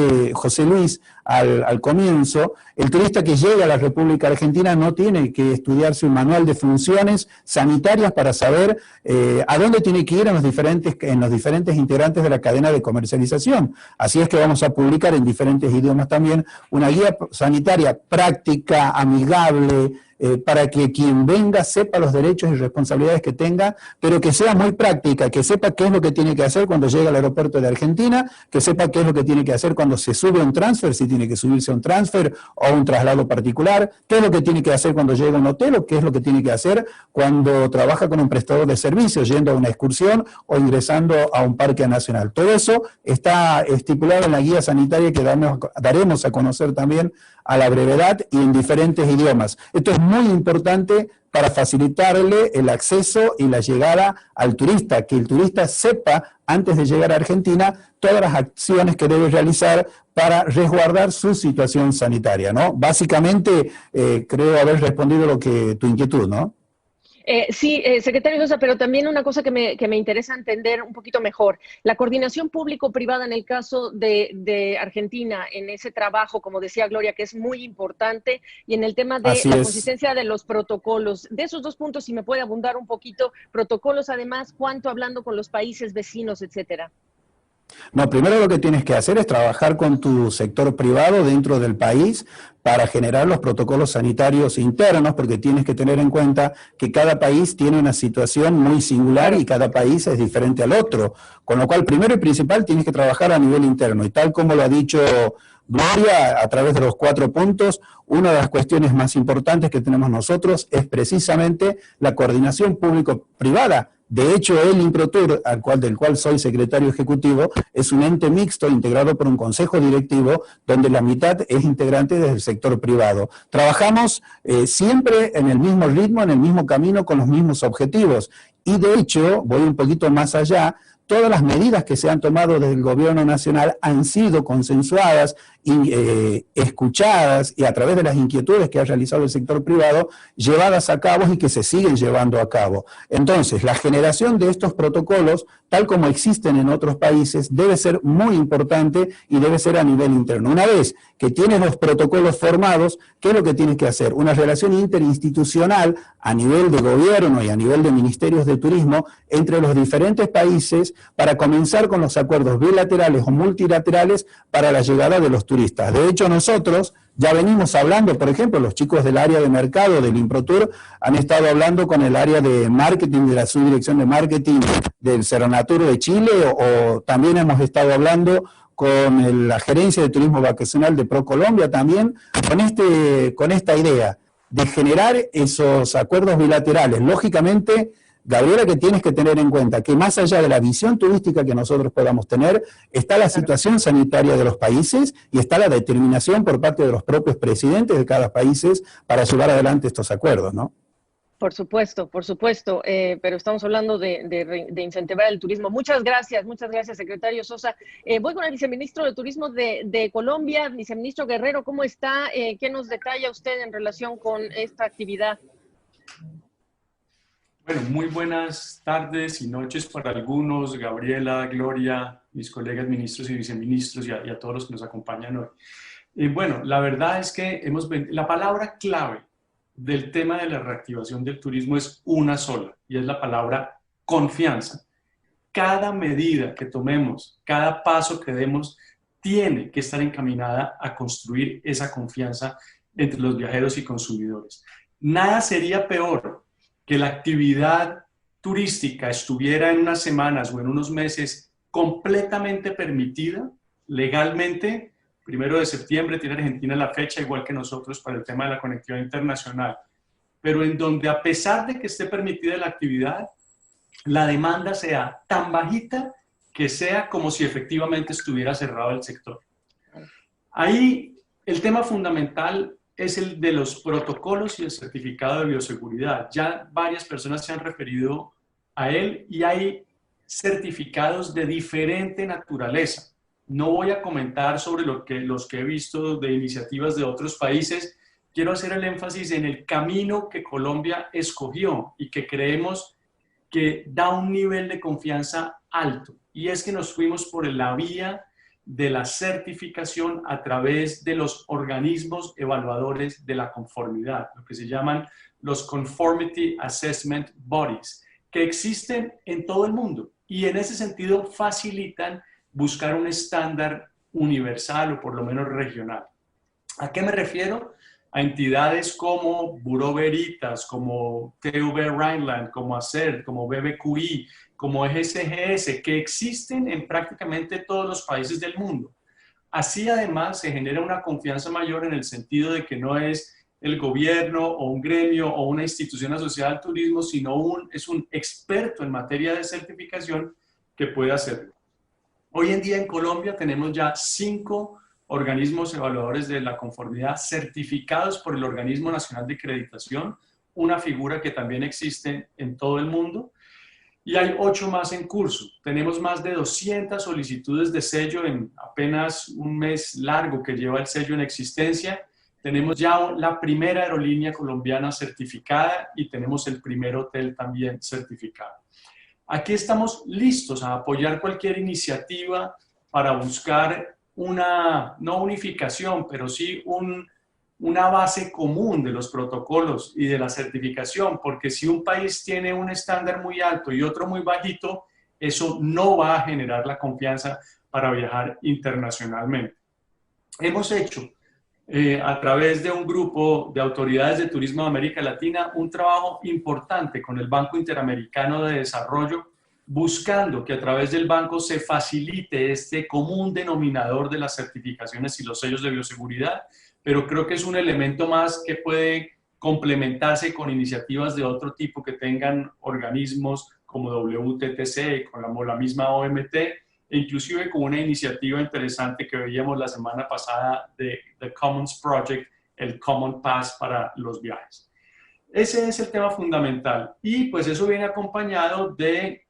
Luis al comienzo, el turista que llega a la República Argentina no tiene que estudiarse un manual de funciones sanitarias para saber a dónde tiene que ir en los diferentes integrantes de la cadena de comercialización. Así es que vamos a publicar en diferentes idiomas también una guía sanitaria práctica, amigable, para que quien venga sepa los derechos y responsabilidades que tenga, pero que sea muy práctica, que sepa qué es lo que tiene que hacer cuando llega al aeropuerto de Argentina, que sepa qué es lo que tiene que hacer cuando se sube a un transfer, si tiene que subirse a un transfer o a un traslado particular, qué es lo que tiene que hacer cuando llega a un hotel o qué es lo que tiene que hacer cuando trabaja con un prestador de servicios, yendo a una excursión o ingresando a un parque nacional. Todo eso está estipulado en la guía sanitaria que daremos a conocer también a la brevedad y en diferentes idiomas. Esto es muy importante para facilitarle el acceso y la llegada al turista, que el turista sepa antes de llegar a Argentina todas las acciones que debe realizar para resguardar su situación sanitaria, ¿no? Básicamente, creo haber respondido lo que tu inquietud, ¿no? Sí, secretario Sosa, pero también una cosa que me interesa entender un poquito mejor. La coordinación público-privada en el caso de Argentina, en ese trabajo, como decía Gloria, que es muy importante, y en el tema de la consistencia de los protocolos. De esos dos puntos, si me puede abundar un poquito, protocolos además, cuánto hablando con los países vecinos, etcétera. No, primero lo que tienes que hacer es trabajar con tu sector privado dentro del país para generar los protocolos sanitarios internos, porque tienes que tener en cuenta que cada país tiene una situación muy singular y cada país es diferente al otro. Con lo cual, primero y principal, tienes que trabajar a nivel interno. Y tal como lo ha dicho Gloria, a través de los 4 puntos, una de las cuestiones más importantes que tenemos nosotros es precisamente la coordinación público-privada. De hecho, el ImproTour, del cual soy secretario ejecutivo, es un ente mixto integrado por un consejo directivo donde la mitad es integrante del sector privado. Trabajamos siempre en el mismo ritmo, en el mismo camino, con los mismos objetivos. Y de hecho, voy un poquito más allá, todas las medidas que se han tomado desde el gobierno nacional han sido consensuadas y escuchadas y a través de las inquietudes que ha realizado el sector privado, llevadas a cabo y que se siguen llevando a cabo. Entonces, la generación de estos protocolos, tal como existen en otros países, debe ser muy importante y debe ser a nivel interno. Una vez que tienes los protocolos formados, ¿qué es lo que tienes que hacer? Una relación interinstitucional a nivel de gobierno y a nivel de ministerios de turismo entre los diferentes países para comenzar con los acuerdos bilaterales o multilaterales para la llegada de los turistas. De hecho, nosotros ya venimos hablando, por ejemplo, los chicos del área de mercado del ImproTour han estado hablando con el área de marketing, de la subdirección de marketing del Seronatur de Chile, o también hemos estado hablando con la gerencia de turismo vacacional de ProColombia también, con esta idea de generar esos acuerdos bilaterales. Lógicamente, Gabriela, que tienes que tener en cuenta que más allá de la visión turística que nosotros podamos tener, está la situación sanitaria de los países y está la determinación por parte de los propios presidentes de cada país para llevar adelante estos acuerdos, ¿no? Por supuesto, pero estamos hablando de incentivar el turismo. Muchas gracias, secretario Sosa. Voy con el viceministro de Turismo de Colombia, viceministro Guerrero, ¿cómo está? ¿Qué nos detalla usted en relación con esta actividad? Bueno, muy buenas tardes y noches para algunos, Gabriela, Gloria, mis colegas ministros y viceministros y a todos los que nos acompañan hoy. Bueno, la verdad es que la palabra clave del tema de la reactivación del turismo es una sola, y es la palabra confianza. Cada medida que tomemos, cada paso que demos, tiene que estar encaminada a construir esa confianza entre los viajeros y consumidores. Nada sería peor que la actividad turística estuviera en unas semanas o en unos meses completamente permitida legalmente. 1 de septiembre tiene Argentina la fecha, igual que nosotros, para el tema de la conectividad internacional, pero en donde, a pesar de que esté permitida la actividad, la demanda sea tan bajita que sea como si efectivamente estuviera cerrado el sector. Ahí el tema fundamental es el de los protocolos y el certificado de bioseguridad. Ya varias personas se han referido a él y hay certificados de diferente naturaleza. No voy a comentar sobre los que he visto de iniciativas de otros países. Quiero hacer el énfasis en el camino que Colombia escogió y que creemos que da un nivel de confianza alto. Y es que nos fuimos por la vía de la certificación a través de los organismos evaluadores de la conformidad, lo que se llaman los Conformity Assessment Bodies, que existen en todo el mundo y en ese sentido facilitan buscar un estándar universal o por lo menos regional. ¿A qué me refiero? A entidades como Bureau Veritas, como TV Rhineland, como ACER, como BBQI, como EGCGS, que existen en prácticamente todos los países del mundo. Así además se genera una confianza mayor en el sentido de que no es el gobierno o un gremio o una institución asociada al turismo, sino es un experto en materia de certificación que puede hacerlo. Hoy en día en Colombia tenemos ya 5 organismos evaluadores de la conformidad certificados por el Organismo Nacional de Acreditación, una figura que también existe en todo el mundo, y hay 8 más en curso. Tenemos más de 200 solicitudes de sello en apenas un mes largo que lleva el sello en existencia. Tenemos ya la primera aerolínea colombiana certificada y tenemos el primer hotel también certificado. Aquí estamos listos a apoyar cualquier iniciativa para buscar no unificación, pero sí una base común de los protocolos y de la certificación, porque si un país tiene un estándar muy alto y otro muy bajito, eso no va a generar la confianza para viajar internacionalmente. Hemos hecho a través de un grupo de autoridades de turismo de América Latina un trabajo importante con el Banco Interamericano de Desarrollo, buscando que a través del banco se facilite este común denominador de las certificaciones y los sellos de bioseguridad, pero creo que es un elemento más que puede complementarse con iniciativas de otro tipo que tengan organismos como WTTC, con la misma OMT, e inclusive con una iniciativa interesante que veíamos la semana pasada de The Commons Project, el Common Pass para los viajes. Ese es el tema fundamental y pues eso viene acompañado de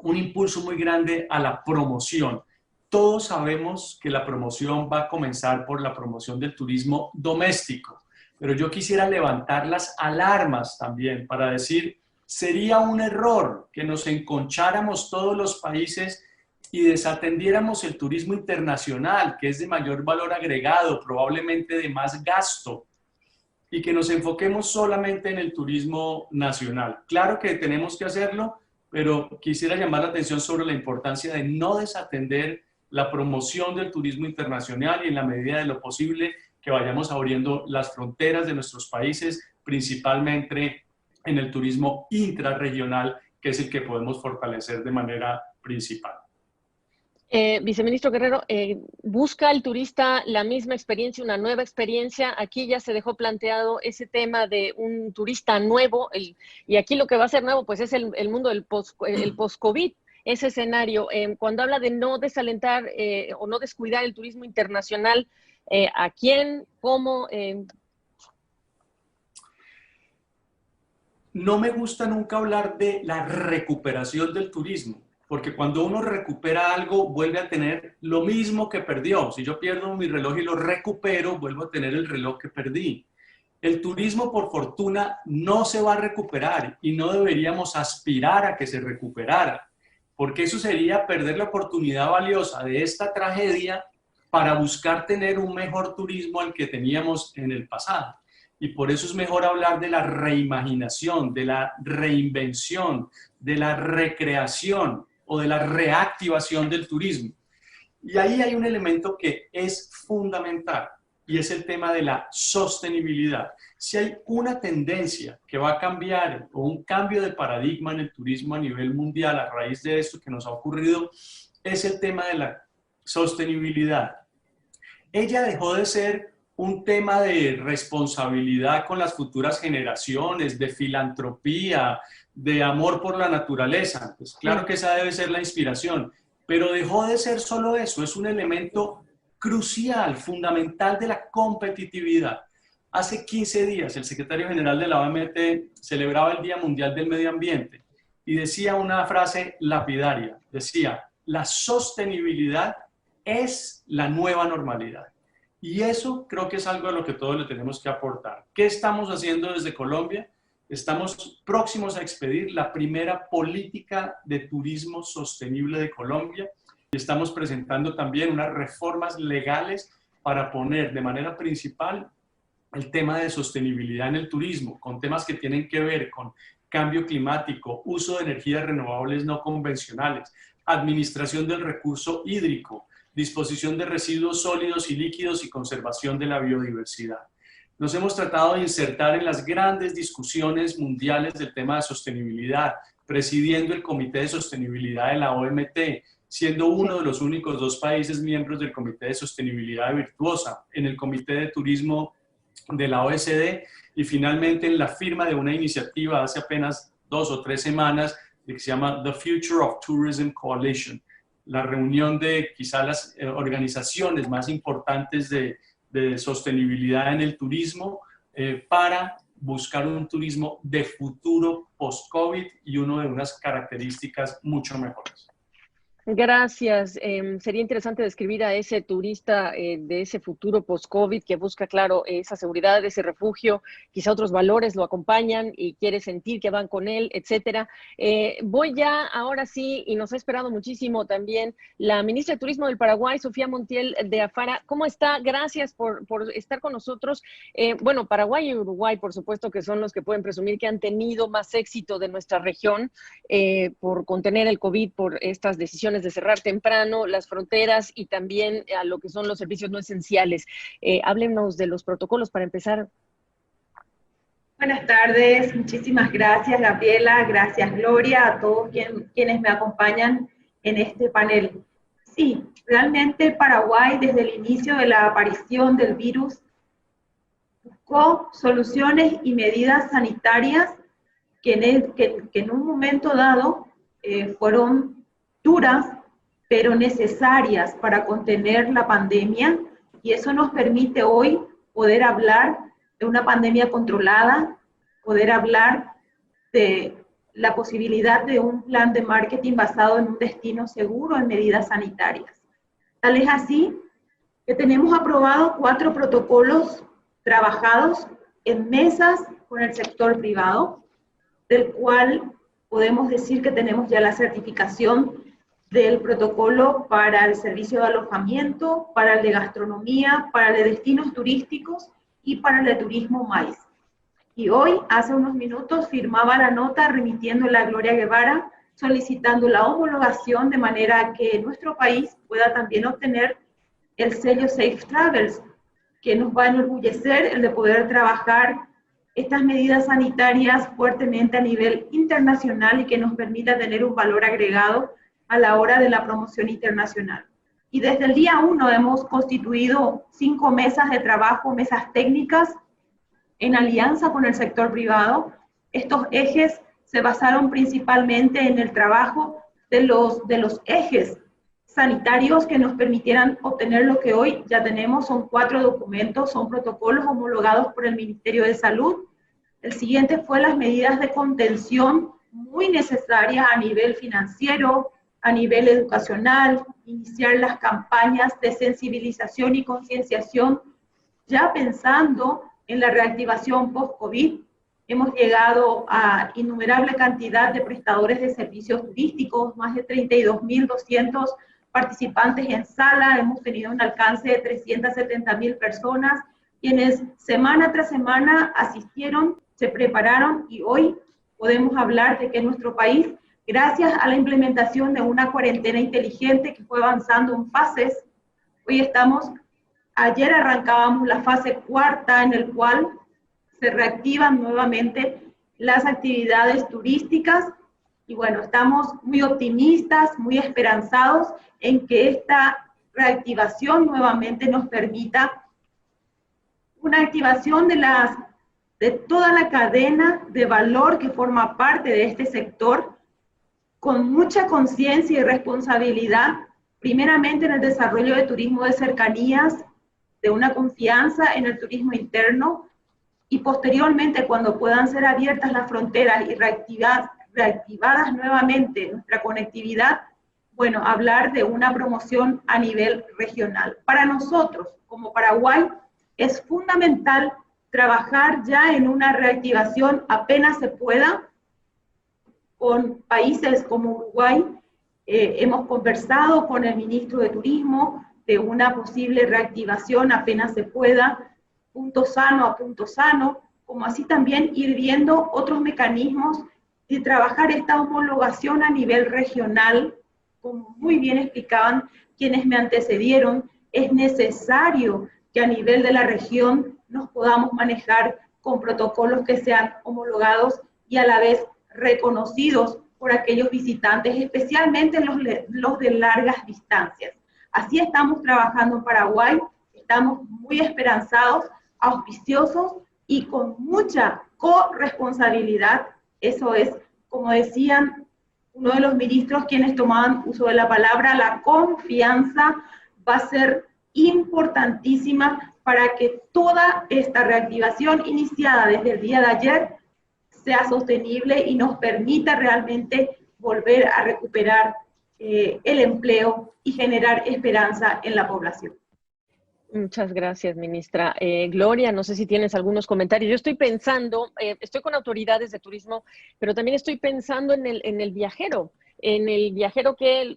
un impulso muy grande a la promoción. Todos sabemos que la promoción va a comenzar por la promoción del turismo doméstico, pero yo quisiera levantar las alarmas también para decir, sería un error que nos enconcháramos todos los países y desatendiéramos el turismo internacional, que es de mayor valor agregado, probablemente de más gasto, y que nos enfoquemos solamente en el turismo nacional. Claro que tenemos que hacerlo, pero quisiera llamar la atención sobre la importancia de no desatender la promoción del turismo internacional y en la medida de lo posible que vayamos abriendo las fronteras de nuestros países, principalmente en el turismo intrarregional, que es el que podemos fortalecer de manera principal. Viceministro Guerrero, ¿busca el turista la misma experiencia, una nueva experiencia? Aquí ya se dejó planteado ese tema de un turista nuevo, y aquí lo que va a ser nuevo pues es el mundo del post-COVID, ese escenario. Cuando habla de no desalentar o no descuidar el turismo internacional, ¿a quién? ¿Cómo? no me gusta nunca hablar de la recuperación del turismo, porque cuando uno recupera algo, vuelve a tener lo mismo que perdió. Si yo pierdo mi reloj y lo recupero, vuelvo a tener el reloj que perdí. El turismo, por fortuna, no se va a recuperar y no deberíamos aspirar a que se recuperara, porque eso sería perder la oportunidad valiosa de esta tragedia para buscar tener un mejor turismo al que teníamos en el pasado. Y por eso es mejor hablar de la reimaginación, de la reinvención, de la recreación o de la reactivación del turismo. Y ahí hay un elemento que es fundamental y es el tema de la sostenibilidad. Si hay una tendencia que va a cambiar o un cambio de paradigma en el turismo a nivel mundial a raíz de esto que nos ha ocurrido, es el tema de la sostenibilidad. Ella dejó de ser un tema de responsabilidad con las futuras generaciones, de filantropía, de amor por la naturaleza. Pues claro que esa debe ser la inspiración, pero dejó de ser solo eso, es un elemento crucial, fundamental de la competitividad. Hace 15 días el secretario general de la OMT celebraba el Día Mundial del Medio Ambiente y decía una frase lapidaria, decía, la sostenibilidad es la nueva normalidad. Y eso creo que es algo a lo que todos le tenemos que aportar. ¿Qué estamos haciendo desde Colombia? Estamos próximos a expedir la primera política de turismo sostenible de Colombia y estamos presentando también unas reformas legales para poner de manera principal el tema de sostenibilidad en el turismo, con temas que tienen que ver con cambio climático, uso de energías renovables no convencionales, administración del recurso hídrico, disposición de residuos sólidos y líquidos y conservación de la biodiversidad. Nos hemos tratado de insertar en las grandes discusiones mundiales del tema de sostenibilidad, presidiendo el Comité de Sostenibilidad de la OMT, siendo uno de los únicos 2 países miembros del Comité de Sostenibilidad Virtuosa, en el Comité de Turismo de la OECD y finalmente en la firma de una iniciativa hace apenas 2 o 3 semanas que se llama The Future of Tourism Coalition, la reunión de quizá las organizaciones más importantes de sostenibilidad en el turismo para buscar un turismo de futuro post-COVID y uno de unas características mucho mejores. Gracias. Sería interesante describir a ese turista de ese futuro post-COVID que busca, claro, esa seguridad, ese refugio, quizá otros valores lo acompañan y quiere sentir que van con él, etcétera. Voy ya, ahora sí, y nos ha esperado muchísimo también la ministra de Turismo del Paraguay, Sofía Montiel de Afara. ¿Cómo está? Gracias por estar con nosotros. Bueno, Paraguay y Uruguay, por supuesto, que son los que pueden presumir que han tenido más éxito de nuestra región por contener el COVID, por estas decisiones de cerrar temprano las fronteras y también a lo que son los servicios no esenciales. Háblenos de los protocolos para empezar. Buenas tardes, muchísimas gracias Gabriela, gracias Gloria, a todos quienes me acompañan en este panel. Sí, realmente Paraguay desde el inicio de la aparición del virus buscó soluciones y medidas sanitarias que en un momento dado fueron duras, pero necesarias para contener la pandemia, y eso nos permite hoy poder hablar de una pandemia controlada, poder hablar de la posibilidad de un plan de marketing basado en un destino seguro en medidas sanitarias. Tal es así que tenemos aprobado 4 protocolos trabajados en mesas con el sector privado, del cual podemos decir que tenemos ya la certificación del protocolo para el servicio de alojamiento, para el de gastronomía, para el de destinos turísticos y para el de turismo MICE. Y hoy, hace unos minutos, firmaba la nota remitiéndola a Gloria Guevara, solicitando la homologación de manera que nuestro país pueda también obtener el sello Safe Travels, que nos va a enorgullecer el de poder trabajar estas medidas sanitarias fuertemente a nivel internacional y que nos permita tener un valor agregado a la hora de la promoción internacional. Y desde el día 1 hemos constituido 5 mesas de trabajo, mesas técnicas, en alianza con el sector privado. Estos ejes se basaron principalmente en el trabajo de los ejes sanitarios que nos permitieran obtener lo que hoy ya tenemos. Son 4 documentos, son protocolos homologados por el Ministerio de Salud, El siguiente fue las medidas de contención muy necesarias a nivel financiero, a nivel educacional, iniciar las campañas de sensibilización y concienciación, ya pensando en la reactivación post-COVID. Hemos llegado a innumerable cantidad de prestadores de servicios turísticos, más de 32.200 participantes en sala, hemos tenido un alcance de 370.000 personas, quienes semana tras semana asistieron, se prepararon y hoy podemos hablar de que en nuestro país, gracias a la implementación de una cuarentena inteligente que fue avanzando en fases, ayer arrancábamos la fase cuarta en el cual se reactivan nuevamente las actividades turísticas y bueno, estamos muy optimistas, muy esperanzados en que esta reactivación nuevamente nos permita una activación de toda la cadena de valor que forma parte de este sector, con mucha conciencia y responsabilidad, primeramente en el desarrollo de turismo de cercanías, de una confianza en el turismo interno, y posteriormente cuando puedan ser abiertas las fronteras y reactivadas nuevamente nuestra conectividad, bueno, hablar de una promoción a nivel regional. Para nosotros, como Paraguay, es fundamental trabajar ya en una reactivación apenas se pueda con países como Uruguay. Hemos conversado con el ministro de Turismo de una posible reactivación apenas se pueda, punto sano a punto sano, como así también ir viendo otros mecanismos de trabajar esta homologación a nivel regional, como muy bien explicaban quienes me antecedieron. Es necesario que a nivel de la región nos podamos manejar con protocolos que sean homologados y a la vez reconocidos por aquellos visitantes, especialmente los de largas distancias. Así estamos trabajando en Paraguay, estamos muy esperanzados, auspiciosos y con mucha corresponsabilidad. Eso es, como decían uno de los ministros quienes tomaban uso de la palabra, la confianza va a ser importantísima para que toda esta reactivación iniciada desde el día de ayer sea sostenible y nos permita realmente volver a recuperar el empleo y generar esperanza en la población. Muchas gracias, ministra. Gloria, no sé si tienes algunos comentarios. Yo estoy pensando, estoy con autoridades de turismo, pero también estoy pensando en el viajero que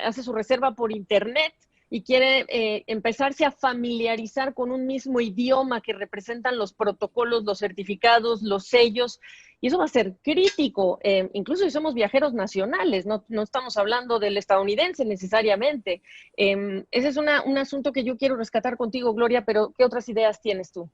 hace su reserva por internet y quiere empezarse a familiarizar con un mismo idioma que representan los protocolos, los certificados, los sellos, y eso va a ser crítico, incluso si somos viajeros nacionales, no estamos hablando del estadounidense necesariamente. Ese es un asunto que yo quiero rescatar contigo, Gloria, pero ¿qué otras ideas tienes tú?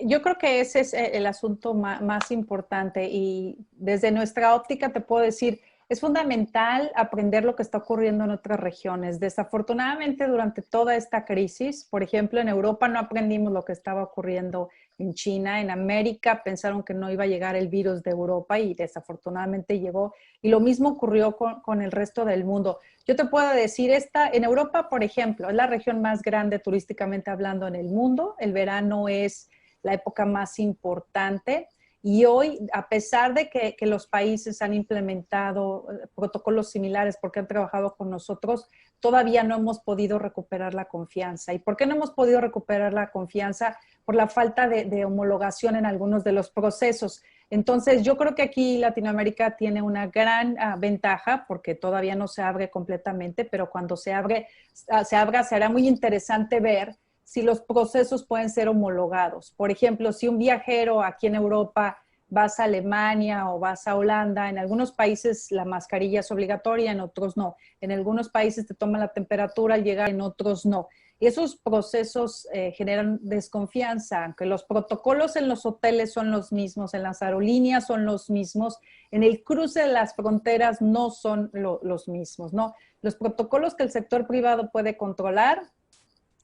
Yo creo que ese es el asunto más importante y desde nuestra óptica te puedo decir, es fundamental aprender lo que está ocurriendo en otras regiones. Desafortunadamente, durante toda esta crisis, por ejemplo, en Europa no aprendimos lo que estaba ocurriendo en China. En América pensaron que no iba a llegar el virus de Europa y desafortunadamente llegó. Y lo mismo ocurrió con el resto del mundo. Yo te puedo decir, en Europa, por ejemplo, es la región más grande turísticamente hablando en el mundo. El verano es la época más importante. Y hoy, a pesar de que los países han implementado protocolos similares porque han trabajado con nosotros, todavía no hemos podido recuperar la confianza. ¿Y por qué no hemos podido recuperar la confianza? Por la falta de homologación en algunos de los procesos. Entonces, yo creo que aquí Latinoamérica tiene una gran ventaja porque todavía no se abre completamente, pero cuando se abra, será muy interesante ver si los procesos pueden ser homologados. Por ejemplo, si un viajero aquí en Europa vas a Alemania o vas a Holanda, en algunos países la mascarilla es obligatoria, en otros no. En algunos países te toman la temperatura al llegar, en otros no. Y esos procesos generan desconfianza, aunque los protocolos en los hoteles son los mismos, en las aerolíneas son los mismos, en el cruce de las fronteras no son los mismos, ¿no? Los protocolos que el sector privado puede controlar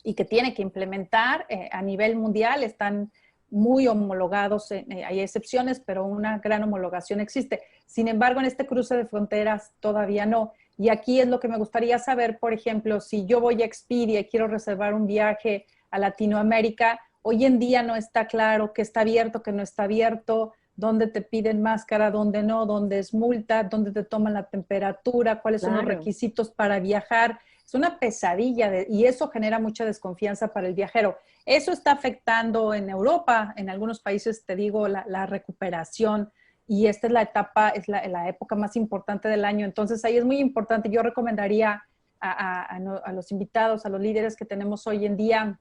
y que tiene que implementar a nivel mundial están muy homologados, hay excepciones, pero una gran homologación existe. Sin embargo, en este cruce de fronteras todavía no. Y aquí es lo que me gustaría saber, por ejemplo, si yo voy a Expedia y quiero reservar un viaje a Latinoamérica, Hoy en día no está claro qué está abierto, qué no está abierto, dónde te piden máscara, dónde no, dónde es multa, dónde te toman la temperatura, cuáles son los requisitos para viajar. Es una pesadilla y eso genera mucha desconfianza para el viajero. Eso está afectando en Europa, en algunos países, te digo, la recuperación, y esta es la etapa, es la época más importante del año. Entonces ahí es muy importante. Yo recomendaría a los invitados, a los líderes que tenemos hoy en día,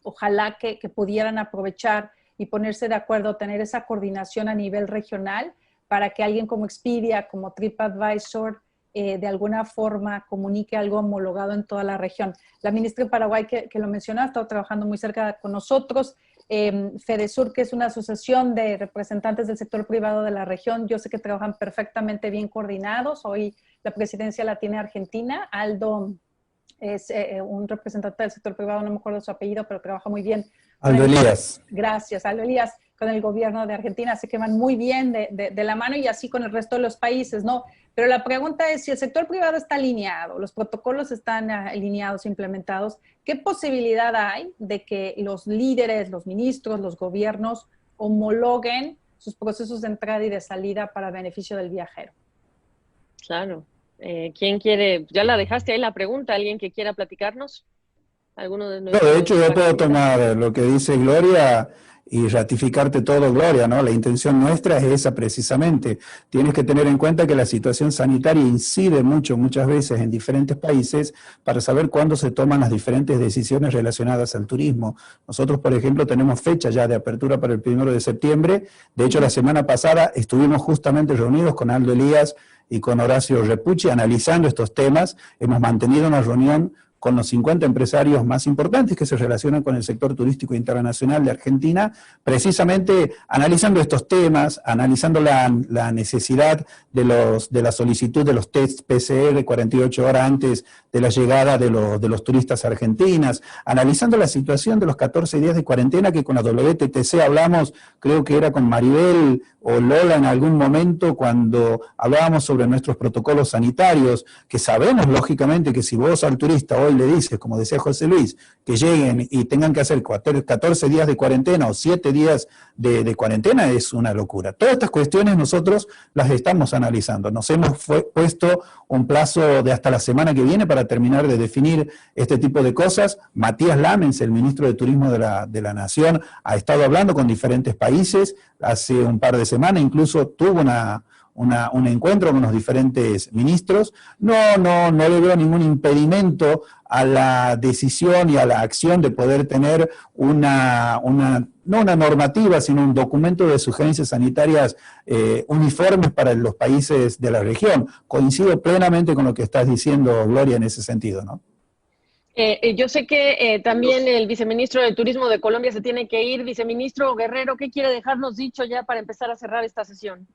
ojalá que pudieran aprovechar y ponerse de acuerdo, tener esa coordinación a nivel regional para que alguien como Expedia, como TripAdvisor, de alguna forma comunique algo homologado en toda la región. La ministra de Paraguay, que lo mencionó, ha estado trabajando muy cerca con nosotros. Fedesur, que es una asociación de representantes del sector privado de la región, yo sé que trabajan perfectamente bien coordinados. Hoy la presidencia la tiene Argentina. Aldo es un representante del sector privado, no me acuerdo su apellido, pero trabaja muy bien. Aldo Elías. Gracias, Aldo Elías, con el gobierno de Argentina, así que van muy bien de la mano, y así con el resto de los países, ¿no? Pero la pregunta es, si el sector privado está alineado, los protocolos están alineados, implementados, ¿qué posibilidad hay de que los líderes, los ministros, los gobiernos homologuen sus procesos de entrada y de salida para beneficio del viajero? Claro. ¿Quién quiere? Ya la dejaste ahí la pregunta. ¿Alguien que quiera platicarnos? ¿Alguno de nosotros? No, de hecho, yo puedo tomar lo que dice Gloria y ratificarte todo, Gloria, ¿no? La intención nuestra es esa precisamente. Tienes que tener en cuenta que la situación sanitaria incide muchas veces en diferentes países para saber cuándo se toman las diferentes decisiones relacionadas al turismo. Nosotros, por ejemplo, tenemos fecha ya de apertura para el 1 de septiembre. De hecho, la semana pasada estuvimos justamente reunidos con Aldo Elías y con Horacio Repucci analizando estos temas. Hemos mantenido una reunión con los 50 empresarios más importantes que se relacionan con el sector turístico internacional de Argentina, precisamente analizando estos temas, analizando la necesidad de la solicitud de los tests PCR 48 horas antes de la llegada de los turistas argentinas, analizando la situación de los 14 días de cuarentena que con la WTTC hablamos, creo que era con Maribel o Lola en algún momento cuando hablábamos sobre nuestros protocolos sanitarios, que sabemos lógicamente que si vos al turista hoy le dices, como decía José Luis, que lleguen y tengan que hacer 14 días de cuarentena o 7 días de cuarentena, es una locura. Todas estas cuestiones nosotros las estamos analizando. Nos hemos puesto un plazo de hasta la semana que viene para terminar de definir este tipo de cosas. Matías Lamens, el ministro de Turismo de la Nación, ha estado hablando con diferentes países. Hace un par de semanas incluso tuvo un encuentro con los diferentes ministros. No le veo ningún impedimento a la decisión y a la acción de poder tener no una normativa, sino un documento de sugerencias sanitarias uniformes para los países de la región. Coincido plenamente con lo que estás diciendo, Gloria, en ese sentido, ¿no? Yo sé que también el viceministro de Turismo de Colombia se tiene que ir. Viceministro Guerrero, ¿qué quiere dejarnos dicho ya para empezar a cerrar esta sesión?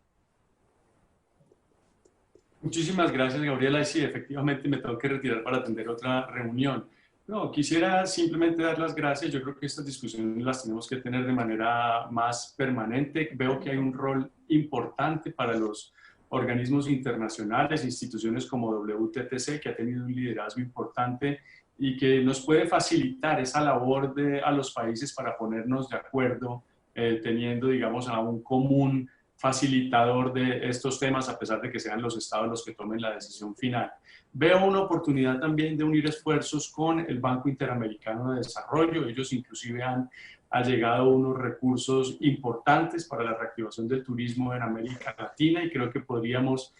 Muchísimas gracias, Gabriela. Y sí, efectivamente me tengo que retirar para atender otra reunión. No, quisiera simplemente dar las gracias. Yo creo que estas discusiones las tenemos que tener de manera más permanente. Veo que hay un rol importante para los organismos internacionales, instituciones como WTTC, que ha tenido un liderazgo importante y que nos puede facilitar esa labor a los países para ponernos de acuerdo, teniendo, digamos, a un común facilitador de estos temas, a pesar de que sean los estados los que tomen la decisión final. Veo una oportunidad también de unir esfuerzos con el Banco Interamericano de Desarrollo. Ellos inclusive han allegado unos recursos importantes para la reactivación del turismo en América Latina y creo que podríamos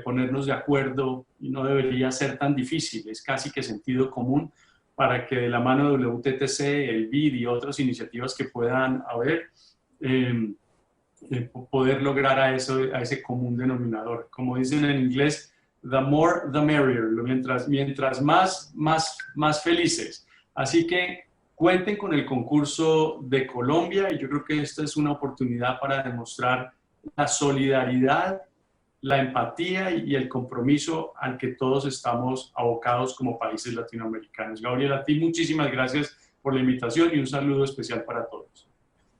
ponernos de acuerdo y no debería ser tan difícil, es casi que sentido común para que de la mano de WTTC, el BID y otras iniciativas que puedan haber, poder lograr a ese común denominador. Como dicen en inglés, the more the merrier, mientras más felices. Así que cuenten con el concurso de Colombia y yo creo que esta es una oportunidad para demostrar la solidaridad, la empatía y el compromiso al que todos estamos abocados como países latinoamericanos. Gabriela, a ti muchísimas gracias por la invitación y un saludo especial para todos.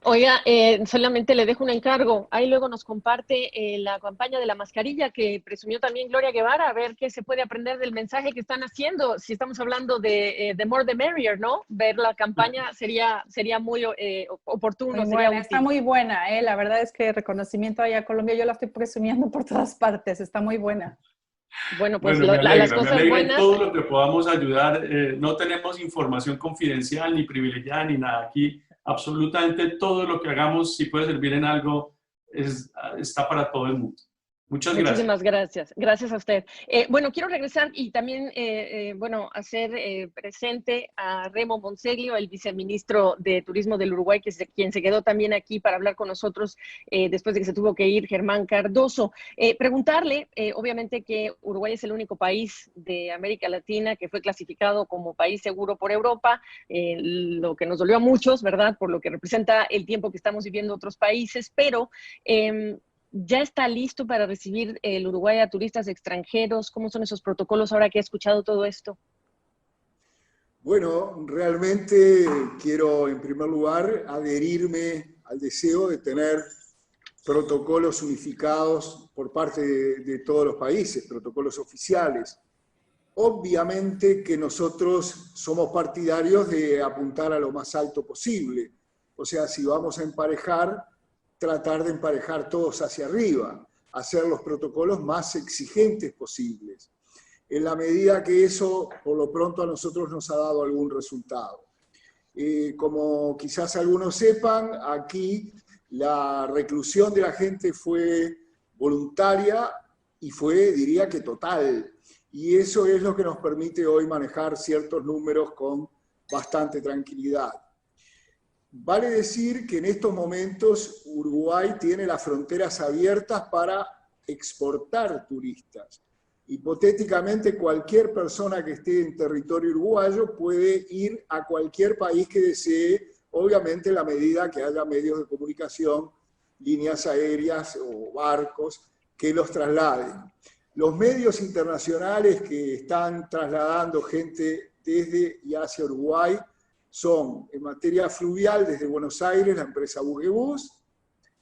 Oiga, solamente le dejo un encargo. Ahí luego nos comparte la campaña de la mascarilla que presumió también Gloria Guevara, a ver qué se puede aprender del mensaje que están haciendo. Si estamos hablando de the more the merrier, ¿no? Ver la campaña sería muy oportuno, Muy sería buena, útil. está muy buena, la verdad es que reconocimiento allá a Colombia, yo la estoy presumiendo por todas partes, está muy buena. Bueno, pues Bueno, las cosas me alegra buenas. en todo lo que podamos ayudar. No tenemos información confidencial ni privilegiada ni nada. Aquí absolutamente todo lo que hagamos, si puede servir en algo, está para todo el mundo. Muchas gracias. Muchísimas gracias. Gracias a usted. Bueno, quiero regresar y también, hacer presente a Remo Monseglio, el viceministro de Turismo del Uruguay, quien se quedó también aquí para hablar con nosotros después de que se tuvo que ir Germán Cardoso. Preguntarle, obviamente, que Uruguay es el único país de América Latina que fue clasificado como país seguro por Europa, lo que nos dolió a muchos, ¿verdad? Por lo que representa el tiempo que estamos viviendo otros países, pero ¿ya está listo para recibir el Uruguay a turistas extranjeros? ¿Cómo son esos protocolos ahora que he escuchado todo esto? Bueno, realmente quiero en primer lugar adherirme al deseo de tener protocolos unificados por parte de todos los países, protocolos oficiales. Obviamente que nosotros somos partidarios de apuntar a lo más alto posible. O sea, si vamos a emparejar, tratar de emparejar todos hacia arriba, hacer los protocolos más exigentes posibles, en la medida que eso, por lo pronto, a nosotros nos ha dado algún resultado. Como quizás algunos sepan, aquí la reclusión de la gente fue voluntaria y fue, diría que total, y eso es lo que nos permite hoy manejar ciertos números con bastante tranquilidad. Vale decir que en estos momentos Uruguay tiene las fronteras abiertas para exportar turistas. Hipotéticamente, cualquier persona que esté en territorio uruguayo puede ir a cualquier país que desee, obviamente en la medida que haya medios de comunicación, líneas aéreas o barcos que los trasladen. Los medios internacionales que están trasladando gente desde y hacia Uruguay son, en materia fluvial, desde Buenos Aires, la empresa Buguebus;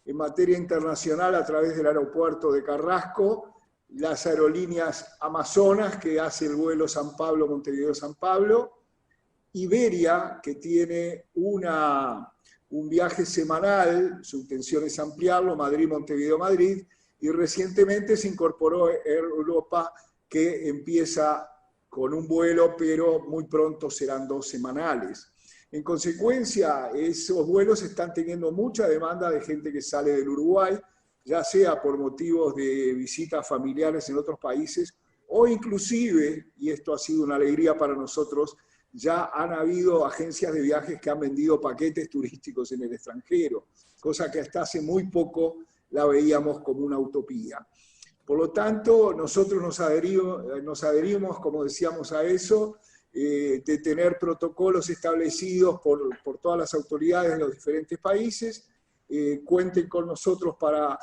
en materia internacional, a través del aeropuerto de Carrasco, las aerolíneas Amazonas, que hace el vuelo San Pablo-Montevideo-San Pablo; Iberia, que tiene un viaje semanal, su intención es ampliarlo, Madrid-Montevideo-Madrid, y recientemente se incorporó Air Europa, que empieza con un vuelo, pero muy pronto serán 2 semanales. En consecuencia, esos vuelos están teniendo mucha demanda de gente que sale del Uruguay, ya sea por motivos de visitas familiares en otros países, o inclusive, y esto ha sido una alegría para nosotros, ya han habido agencias de viajes que han vendido paquetes turísticos en el extranjero, cosa que hasta hace muy poco la veíamos como una utopía. Por lo tanto, nosotros nos adherimos, como decíamos, a eso, de tener protocolos establecidos por todas las autoridades de los diferentes países. Cuenten con nosotros para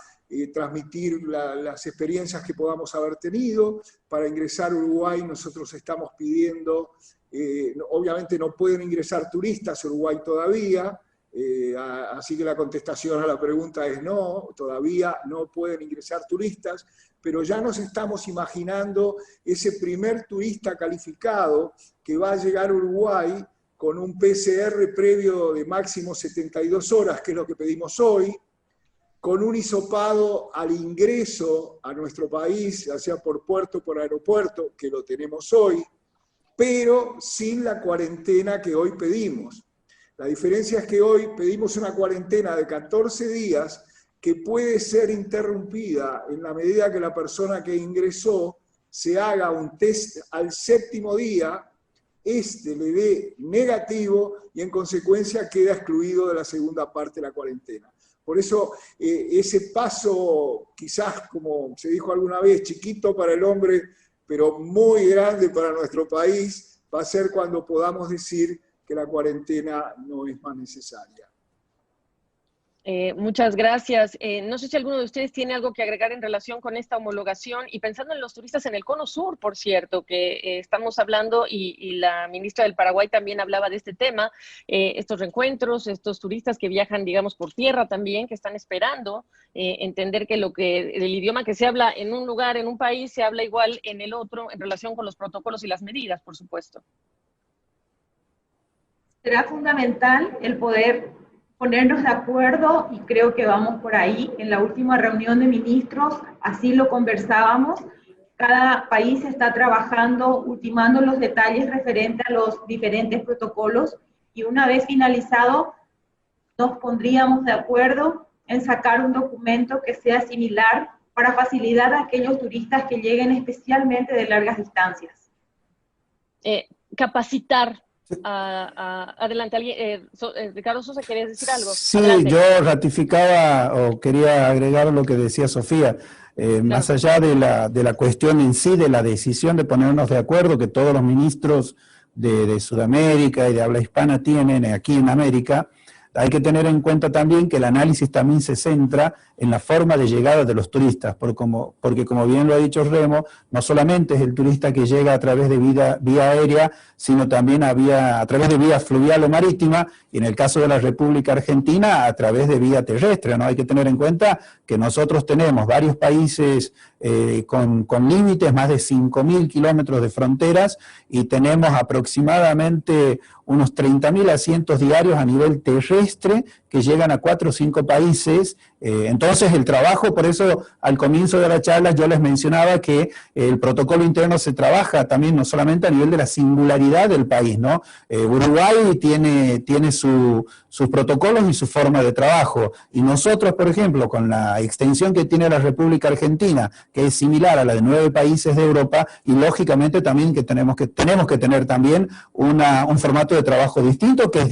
transmitir las experiencias que podamos haber tenido. Para ingresar a Uruguay nosotros estamos pidiendo, obviamente no pueden ingresar turistas a Uruguay todavía, así que la contestación a la pregunta es no, todavía no pueden ingresar turistas, pero ya nos estamos imaginando ese primer turista calificado que va a llegar a Uruguay con un PCR previo de máximo 72 horas, que es lo que pedimos hoy, con un hisopado al ingreso a nuestro país, ya sea por puerto o por aeropuerto, que lo tenemos hoy, pero sin la cuarentena que hoy pedimos. La diferencia es que hoy pedimos una cuarentena de 14 días que puede ser interrumpida en la medida que la persona que ingresó se haga un test al 7º día, le dé negativo y en consecuencia queda excluido de la segunda parte de la cuarentena. Por eso ese paso, quizás como se dijo alguna vez, chiquito para el hombre, pero muy grande para nuestro país, va a ser cuando podamos decir que la cuarentena no es más necesaria. Muchas gracias. No sé si alguno de ustedes tiene algo que agregar en relación con esta homologación y pensando en los turistas en el Cono Sur, por cierto, que estamos hablando y la ministra del Paraguay también hablaba de este tema, estos reencuentros, estos turistas que viajan, digamos, por tierra también, que están esperando entender que el idioma que se habla en un lugar, en un país, se habla igual en el otro en relación con los protocolos y las medidas, por supuesto. Será fundamental el poder ponernos de acuerdo y creo que vamos por ahí. En la última reunión de ministros así lo conversábamos. Cada país está trabajando, ultimando los detalles referentes a los diferentes protocolos y una vez finalizado nos pondríamos de acuerdo en sacar un documento que sea similar para facilitar a aquellos turistas que lleguen especialmente de largas distancias. Capacitar. Adelante, alguien, Ricardo Sosa, ¿querías decir algo? Sí, adelante. yo ratificaba o quería agregar lo que decía Sofía. Claro. Más allá de la cuestión en sí, de la decisión de ponernos de acuerdo que todos los ministros de Sudamérica y de habla hispana tienen aquí en América, hay que tener en cuenta también que el análisis también se centra en la forma de llegada de los turistas, porque como bien lo ha dicho Remo, no solamente es el turista que llega a través de vía aérea, sino también a través de vía fluvial o marítima, y en el caso de la República Argentina, a través de vía terrestre, ¿no? Hay que tener en cuenta que nosotros tenemos varios países con límites, más de 5.000 kilómetros de fronteras, y tenemos aproximadamente unos 30.000 asientos diarios a nivel terrestre que llegan a 4 o 5 países. Entonces el trabajo, por eso al comienzo de la charla yo les mencionaba que el protocolo interno se trabaja también no solamente a nivel de la singularidad del país, ¿no? Uruguay tiene sus protocolos y su forma de trabajo, y nosotros, por ejemplo, con la extensión que tiene la República Argentina, que es similar a la de 9 países de Europa, y lógicamente también que tenemos que tener también un formato de trabajo distinto, que es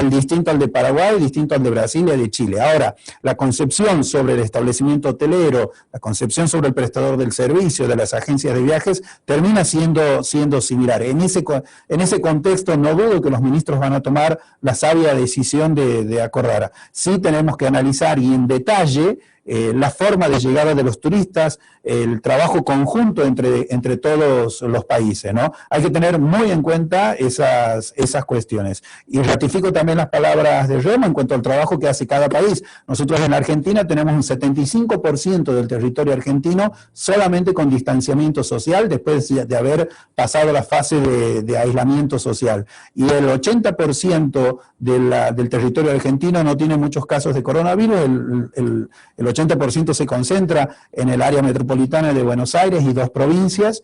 distinto al de Paraguay, distinto al de Brasil y al de Chile. Ahora, la concepción sobre el establecimiento hotelero, la concepción sobre el prestador del servicio, de las agencias de viajes, termina siendo similar. En ese contexto no dudo que los ministros van a tomar la sabia decisión de acordar. Sí tenemos que analizar y en detalle la forma de llegada de los turistas, el trabajo conjunto entre todos los países, ¿no? Hay que tener muy en cuenta esas cuestiones. Y ratifico también las palabras de Remo en cuanto al trabajo que hace cada país. Nosotros en Argentina tenemos un 75% del territorio argentino solamente con distanciamiento social después de haber pasado la fase de aislamiento social. Y el 80% del territorio argentino no tiene muchos casos de coronavirus, el 80% se concentra en el área metropolitana de Buenos Aires y 2 provincias.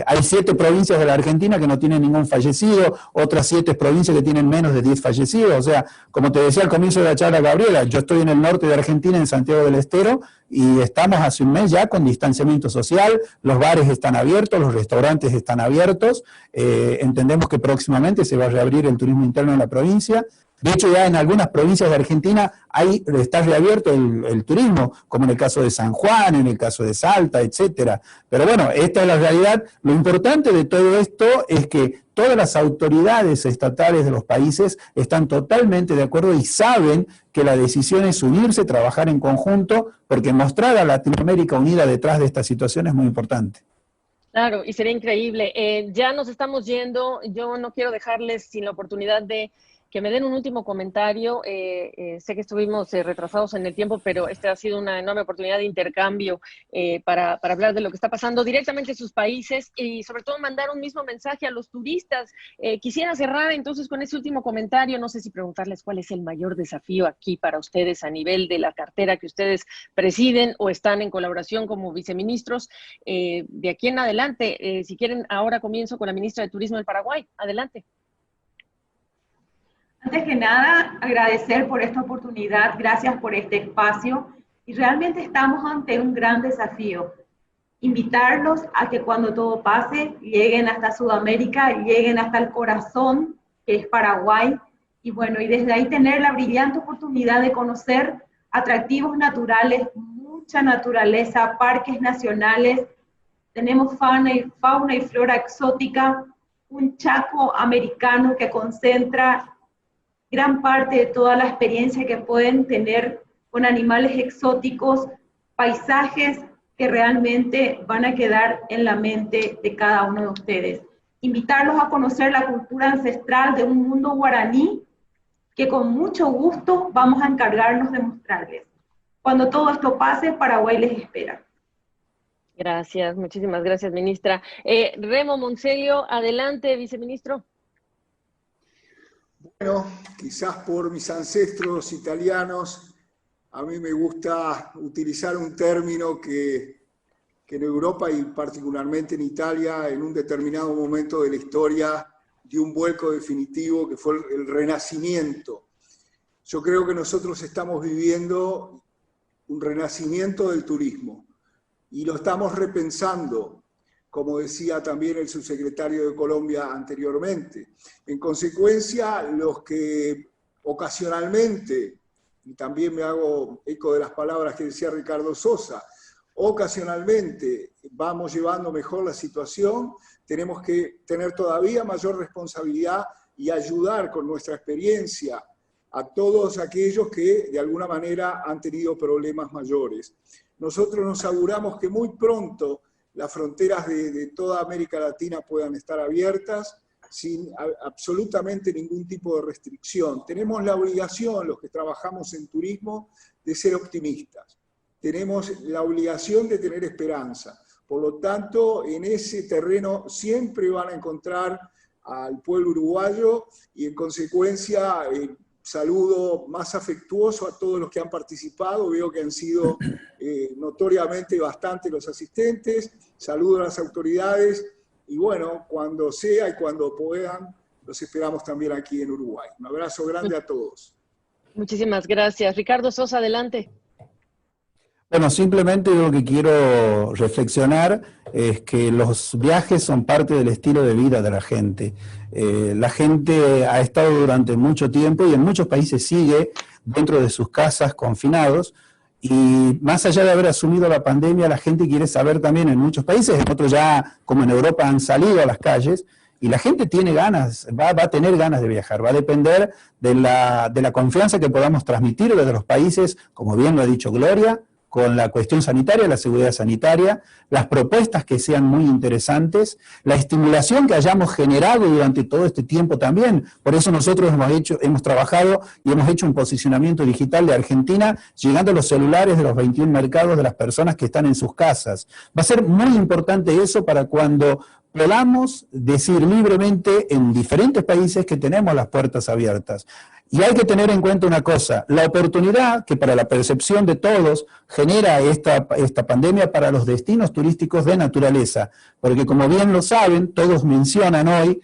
Hay 7 provincias de la Argentina que no tienen ningún fallecido, otras 7 provincias que tienen menos de 10 fallecidos. O sea, como te decía al comienzo de la charla, Gabriela, yo estoy en el norte de Argentina, en Santiago del Estero, y estamos hace un mes ya con distanciamiento social, los bares están abiertos, los restaurantes están abiertos, entendemos que próximamente se va a reabrir el turismo interno en la provincia. De hecho, ya en algunas provincias de Argentina está reabierto el turismo, como en el caso de San Juan, en el caso de Salta, etcétera. Pero bueno, esta es la realidad. Lo importante de todo esto es que todas las autoridades estatales de los países están totalmente de acuerdo y saben que la decisión es unirse, trabajar en conjunto, porque mostrar a Latinoamérica unida detrás de esta situación es muy importante. Claro, y sería increíble. Ya nos estamos yendo. Yo no quiero dejarles sin la oportunidad de que me den un último comentario. Sé que estuvimos retrasados en el tiempo, pero esta ha sido una enorme oportunidad de intercambio para hablar de lo que está pasando directamente en sus países y sobre todo mandar un mismo mensaje a los turistas. Quisiera cerrar entonces con ese último comentario. No sé si preguntarles cuál es el mayor desafío aquí para ustedes a nivel de la cartera que ustedes presiden o están en colaboración como viceministros. De aquí en adelante, si quieren, ahora comienzo con la ministra de Turismo del Paraguay. Adelante. Antes que nada, agradecer por esta oportunidad, gracias por este espacio, y realmente estamos ante un gran desafío. Invitarlos a que cuando todo pase, lleguen hasta Sudamérica, lleguen hasta el corazón, que es Paraguay, y bueno, y desde ahí tener la brillante oportunidad de conocer atractivos naturales, mucha naturaleza, parques nacionales, tenemos fauna y flora exótica, un Chaco americano que concentra gran parte de toda la experiencia que pueden tener con animales exóticos, paisajes que realmente van a quedar en la mente de cada uno de ustedes. Invitarlos a conocer la cultura ancestral de un mundo guaraní que con mucho gusto vamos a encargarnos de mostrarles. Cuando todo esto pase, Paraguay les espera. Gracias, muchísimas gracias, ministra. Remo Monsello, adelante, viceministro. Bueno, quizás por mis ancestros italianos, a mí me gusta utilizar un término que en Europa y particularmente en Italia, en un determinado momento de la historia, dio un vuelco definitivo, que fue el renacimiento. Yo creo que nosotros estamos viviendo un renacimiento del turismo y lo estamos repensando, como decía también el subsecretario de Colombia anteriormente. En consecuencia, los que ocasionalmente, y también me hago eco de las palabras que decía Ricardo Sosa, ocasionalmente vamos llevando mejor la situación, tenemos que tener todavía mayor responsabilidad y ayudar con nuestra experiencia a todos aquellos que de alguna manera han tenido problemas mayores. Nosotros nos auguramos que muy pronto las fronteras de toda América Latina puedan estar abiertas sin absolutamente ningún tipo de restricción. Tenemos la obligación, los que trabajamos en turismo, de ser optimistas. Tenemos la obligación de tener esperanza. Por lo tanto, en ese terreno siempre van a encontrar al pueblo uruguayo y en consecuencia saludo más afectuoso a todos los que han participado. Veo que han sido notoriamente bastante los asistentes. Saludo a las autoridades y bueno, cuando sea y cuando puedan, los esperamos también aquí en Uruguay. Un abrazo grande a todos. Muchísimas gracias. Ricardo Sosa, adelante. Bueno, simplemente lo que quiero reflexionar es que los viajes son parte del estilo de vida de la gente. La gente ha estado durante mucho tiempo y en muchos países sigue dentro de sus casas confinados, y más allá de haber asumido la pandemia, la gente quiere saber también en muchos países, en otros ya, como en Europa, han salido a las calles, y la gente tiene ganas, va a tener ganas de viajar, va a depender de la confianza que podamos transmitir desde los países, como bien lo ha dicho Gloria, con la cuestión sanitaria, la seguridad sanitaria, las propuestas que sean muy interesantes, la estimulación que hayamos generado durante todo este tiempo también. Por eso nosotros hemos trabajado y hemos hecho un posicionamiento digital de Argentina, llegando a los celulares de los 21 mercados de las personas que están en sus casas. Va a ser muy importante eso para cuando podamos decir libremente en diferentes países que tenemos las puertas abiertas. Y hay que tener en cuenta una cosa, la oportunidad que para la percepción de todos genera esta pandemia para los destinos turísticos de naturaleza, porque como bien lo saben, todos mencionan hoy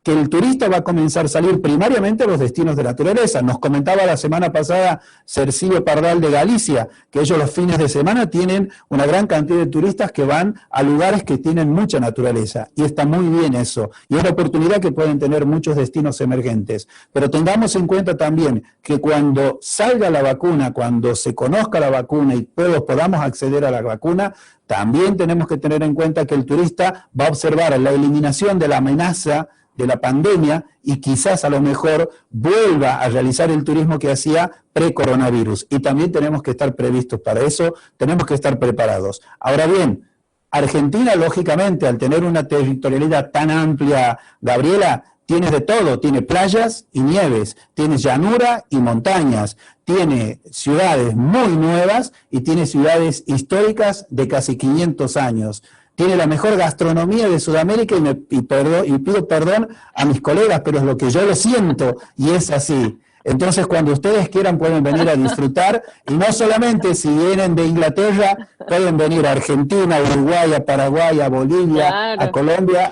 que el turista va a comenzar a salir primariamente a los destinos de naturaleza. Nos comentaba la semana pasada Cercilio Pardal de Galicia, que ellos los fines de semana tienen una gran cantidad de turistas que van a lugares que tienen mucha naturaleza, y está muy bien eso, y es la oportunidad que pueden tener muchos destinos emergentes. Pero tengamos en cuenta también que cuando salga la vacuna, cuando se conozca la vacuna y todos podamos acceder a la vacuna, también tenemos que tener en cuenta que el turista va a observar la eliminación de la amenaza de la pandemia y quizás a lo mejor vuelva a realizar el turismo que hacía pre-coronavirus. Y también tenemos que estar previstos para eso, tenemos que estar preparados. Ahora bien, Argentina, lógicamente, al tener una territorialidad tan amplia, Gabriela, tiene de todo, tiene playas y nieves, tiene llanura y montañas, tiene ciudades muy nuevas y tiene ciudades históricas de casi 500 años. Tiene la mejor gastronomía de Sudamérica y pido perdón a mis colegas, pero es lo que yo lo siento y es así. Entonces, cuando ustedes quieran pueden venir a disfrutar, y no solamente si vienen de Inglaterra, pueden venir a Argentina, a Uruguay, a Paraguay, a Bolivia, claro, a Colombia,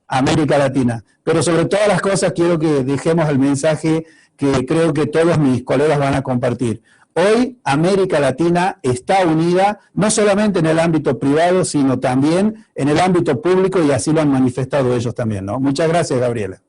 a América Latina. Pero sobre todas las cosas quiero que dejemos el mensaje que creo que todos mis colegas van a compartir. Hoy América Latina está unida, no solamente en el ámbito privado, sino también en el ámbito público, y así lo han manifestado ellos también, ¿no? Muchas gracias, Gabriela.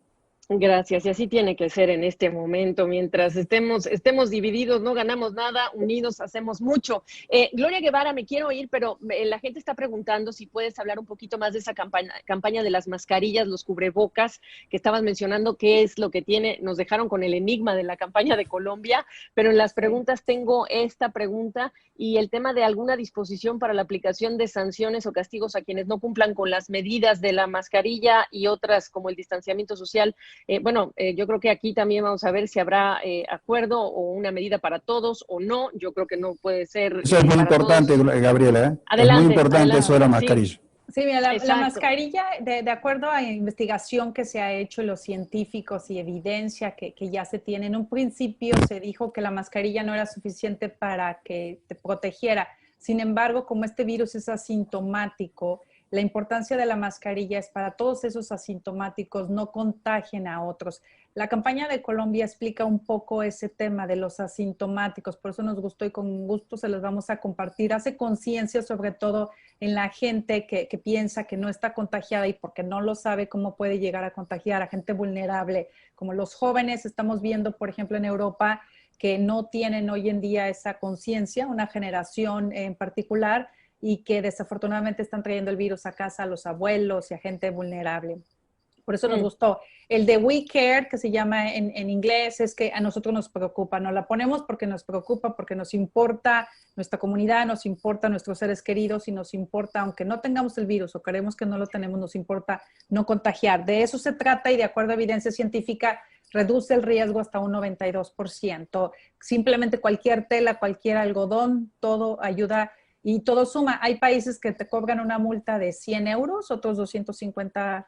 Gracias, y así tiene que ser en este momento. Mientras estemos divididos, no ganamos nada, unidos hacemos mucho. Gloria Guevara, me quiero ir, pero la gente está preguntando si puedes hablar un poquito más de esa campaña de las mascarillas, los cubrebocas, que estabas mencionando, qué es lo que tiene. Nos dejaron con el enigma de la campaña de Colombia, pero en las preguntas tengo esta pregunta y el tema de alguna disposición para la aplicación de sanciones o castigos a quienes no cumplan con las medidas de la mascarilla y otras como el distanciamiento social. Yo creo que aquí también vamos a ver si habrá acuerdo o una medida para todos o no. Yo creo que no puede ser. Eso es muy importante, todos. Gabriela. Adelante, es muy importante adelante. eso de la mascarilla. Sí, mira, la mascarilla, de acuerdo a la investigación que se ha hecho, los científicos y evidencia que ya se tiene, en un principio se dijo que la mascarilla no era suficiente para que te protegiera. Sin embargo, como este virus es asintomático, la importancia de la mascarilla es para todos esos asintomáticos no contagien a otros. La campaña de Colombia explica un poco ese tema de los asintomáticos, por eso nos gustó y con gusto se los vamos a compartir. Hace conciencia sobre todo en la gente que piensa que no está contagiada y porque no lo sabe cómo puede llegar a contagiar a gente vulnerable, como los jóvenes. Estamos viendo, por ejemplo, en Europa que no tienen hoy en día esa conciencia, una generación en particular, y que desafortunadamente están trayendo el virus a casa a los abuelos y a gente vulnerable. Por eso nos gustó. El de We Care, que se llama en inglés, es que a nosotros nos preocupa. Nos la ponemos porque nos preocupa, porque nos importa nuestra comunidad, nos importa nuestros seres queridos y nos importa, aunque no tengamos el virus o creemos que no lo tenemos, nos importa no contagiar. De eso se trata y de acuerdo a evidencia científica, reduce el riesgo hasta un 92%. Simplemente cualquier tela, cualquier algodón, todo ayuda y todo suma. Hay países que te cobran una multa de 100 euros, otros $250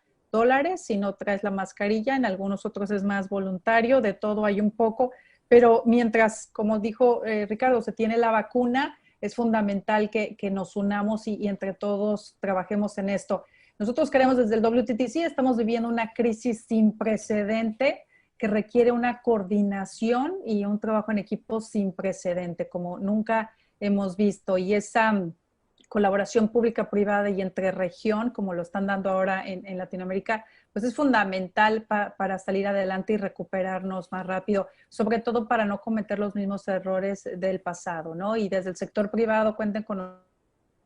si no traes la mascarilla. En algunos otros es más voluntario, de todo hay un poco. Pero mientras, como dijo Ricardo, se tiene la vacuna, es fundamental que nos unamos y entre todos trabajemos en esto. Nosotros queremos desde el WTTC, estamos viviendo una crisis sin precedente que requiere una coordinación y un trabajo en equipo sin precedente, como nunca hemos visto, y esa colaboración pública-privada y entre región, como lo están dando ahora en Latinoamérica, pues es fundamental para salir adelante y recuperarnos más rápido, sobre todo para no cometer los mismos errores del pasado, ¿no? Y desde el sector privado cuenten con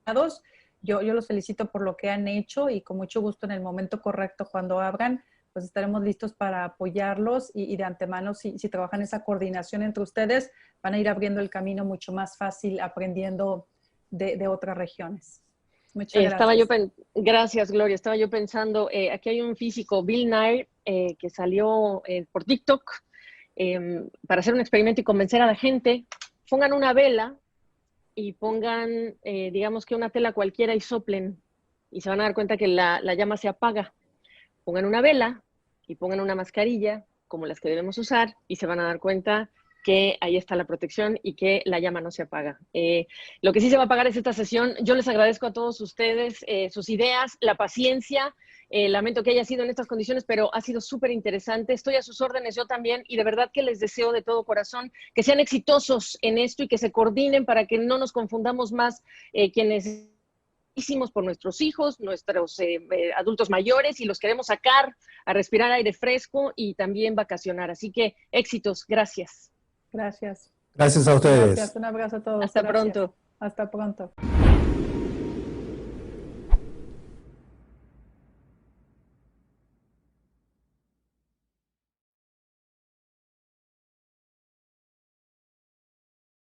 nosotros. Yo los felicito por lo que han hecho y con mucho gusto en el momento correcto cuando abran, pues estaremos listos para apoyarlos y de antemano, si trabajan esa coordinación entre ustedes, van a ir abriendo el camino mucho más fácil aprendiendo de otras regiones. Muchas gracias. Gracias, Gloria. Estaba yo pensando, aquí hay un físico, Bill Nye, que salió por TikTok para hacer un experimento y convencer a la gente. Pongan una vela y pongan, digamos que una tela cualquiera y soplen y se van a dar cuenta que la llama se apaga. Pongan una vela y pongan una mascarilla como las que debemos usar y se van a dar cuenta que ahí está la protección y que la llama no se apaga. Lo que sí se va a apagar es esta sesión. Yo les agradezco a todos ustedes sus ideas, la paciencia. Lamento que haya sido en estas condiciones, pero ha sido súper interesante. Estoy a sus órdenes yo también y de verdad que les deseo de todo corazón que sean exitosos en esto y que se coordinen para que no nos confundamos más quienes hicimos por nuestros hijos, nuestros adultos mayores y los queremos sacar a respirar aire fresco y también vacacionar. Así que éxitos. Gracias. Gracias. Gracias a ustedes. Gracias. Un abrazo a todos. Hasta Gracias. pronto. Hasta pronto.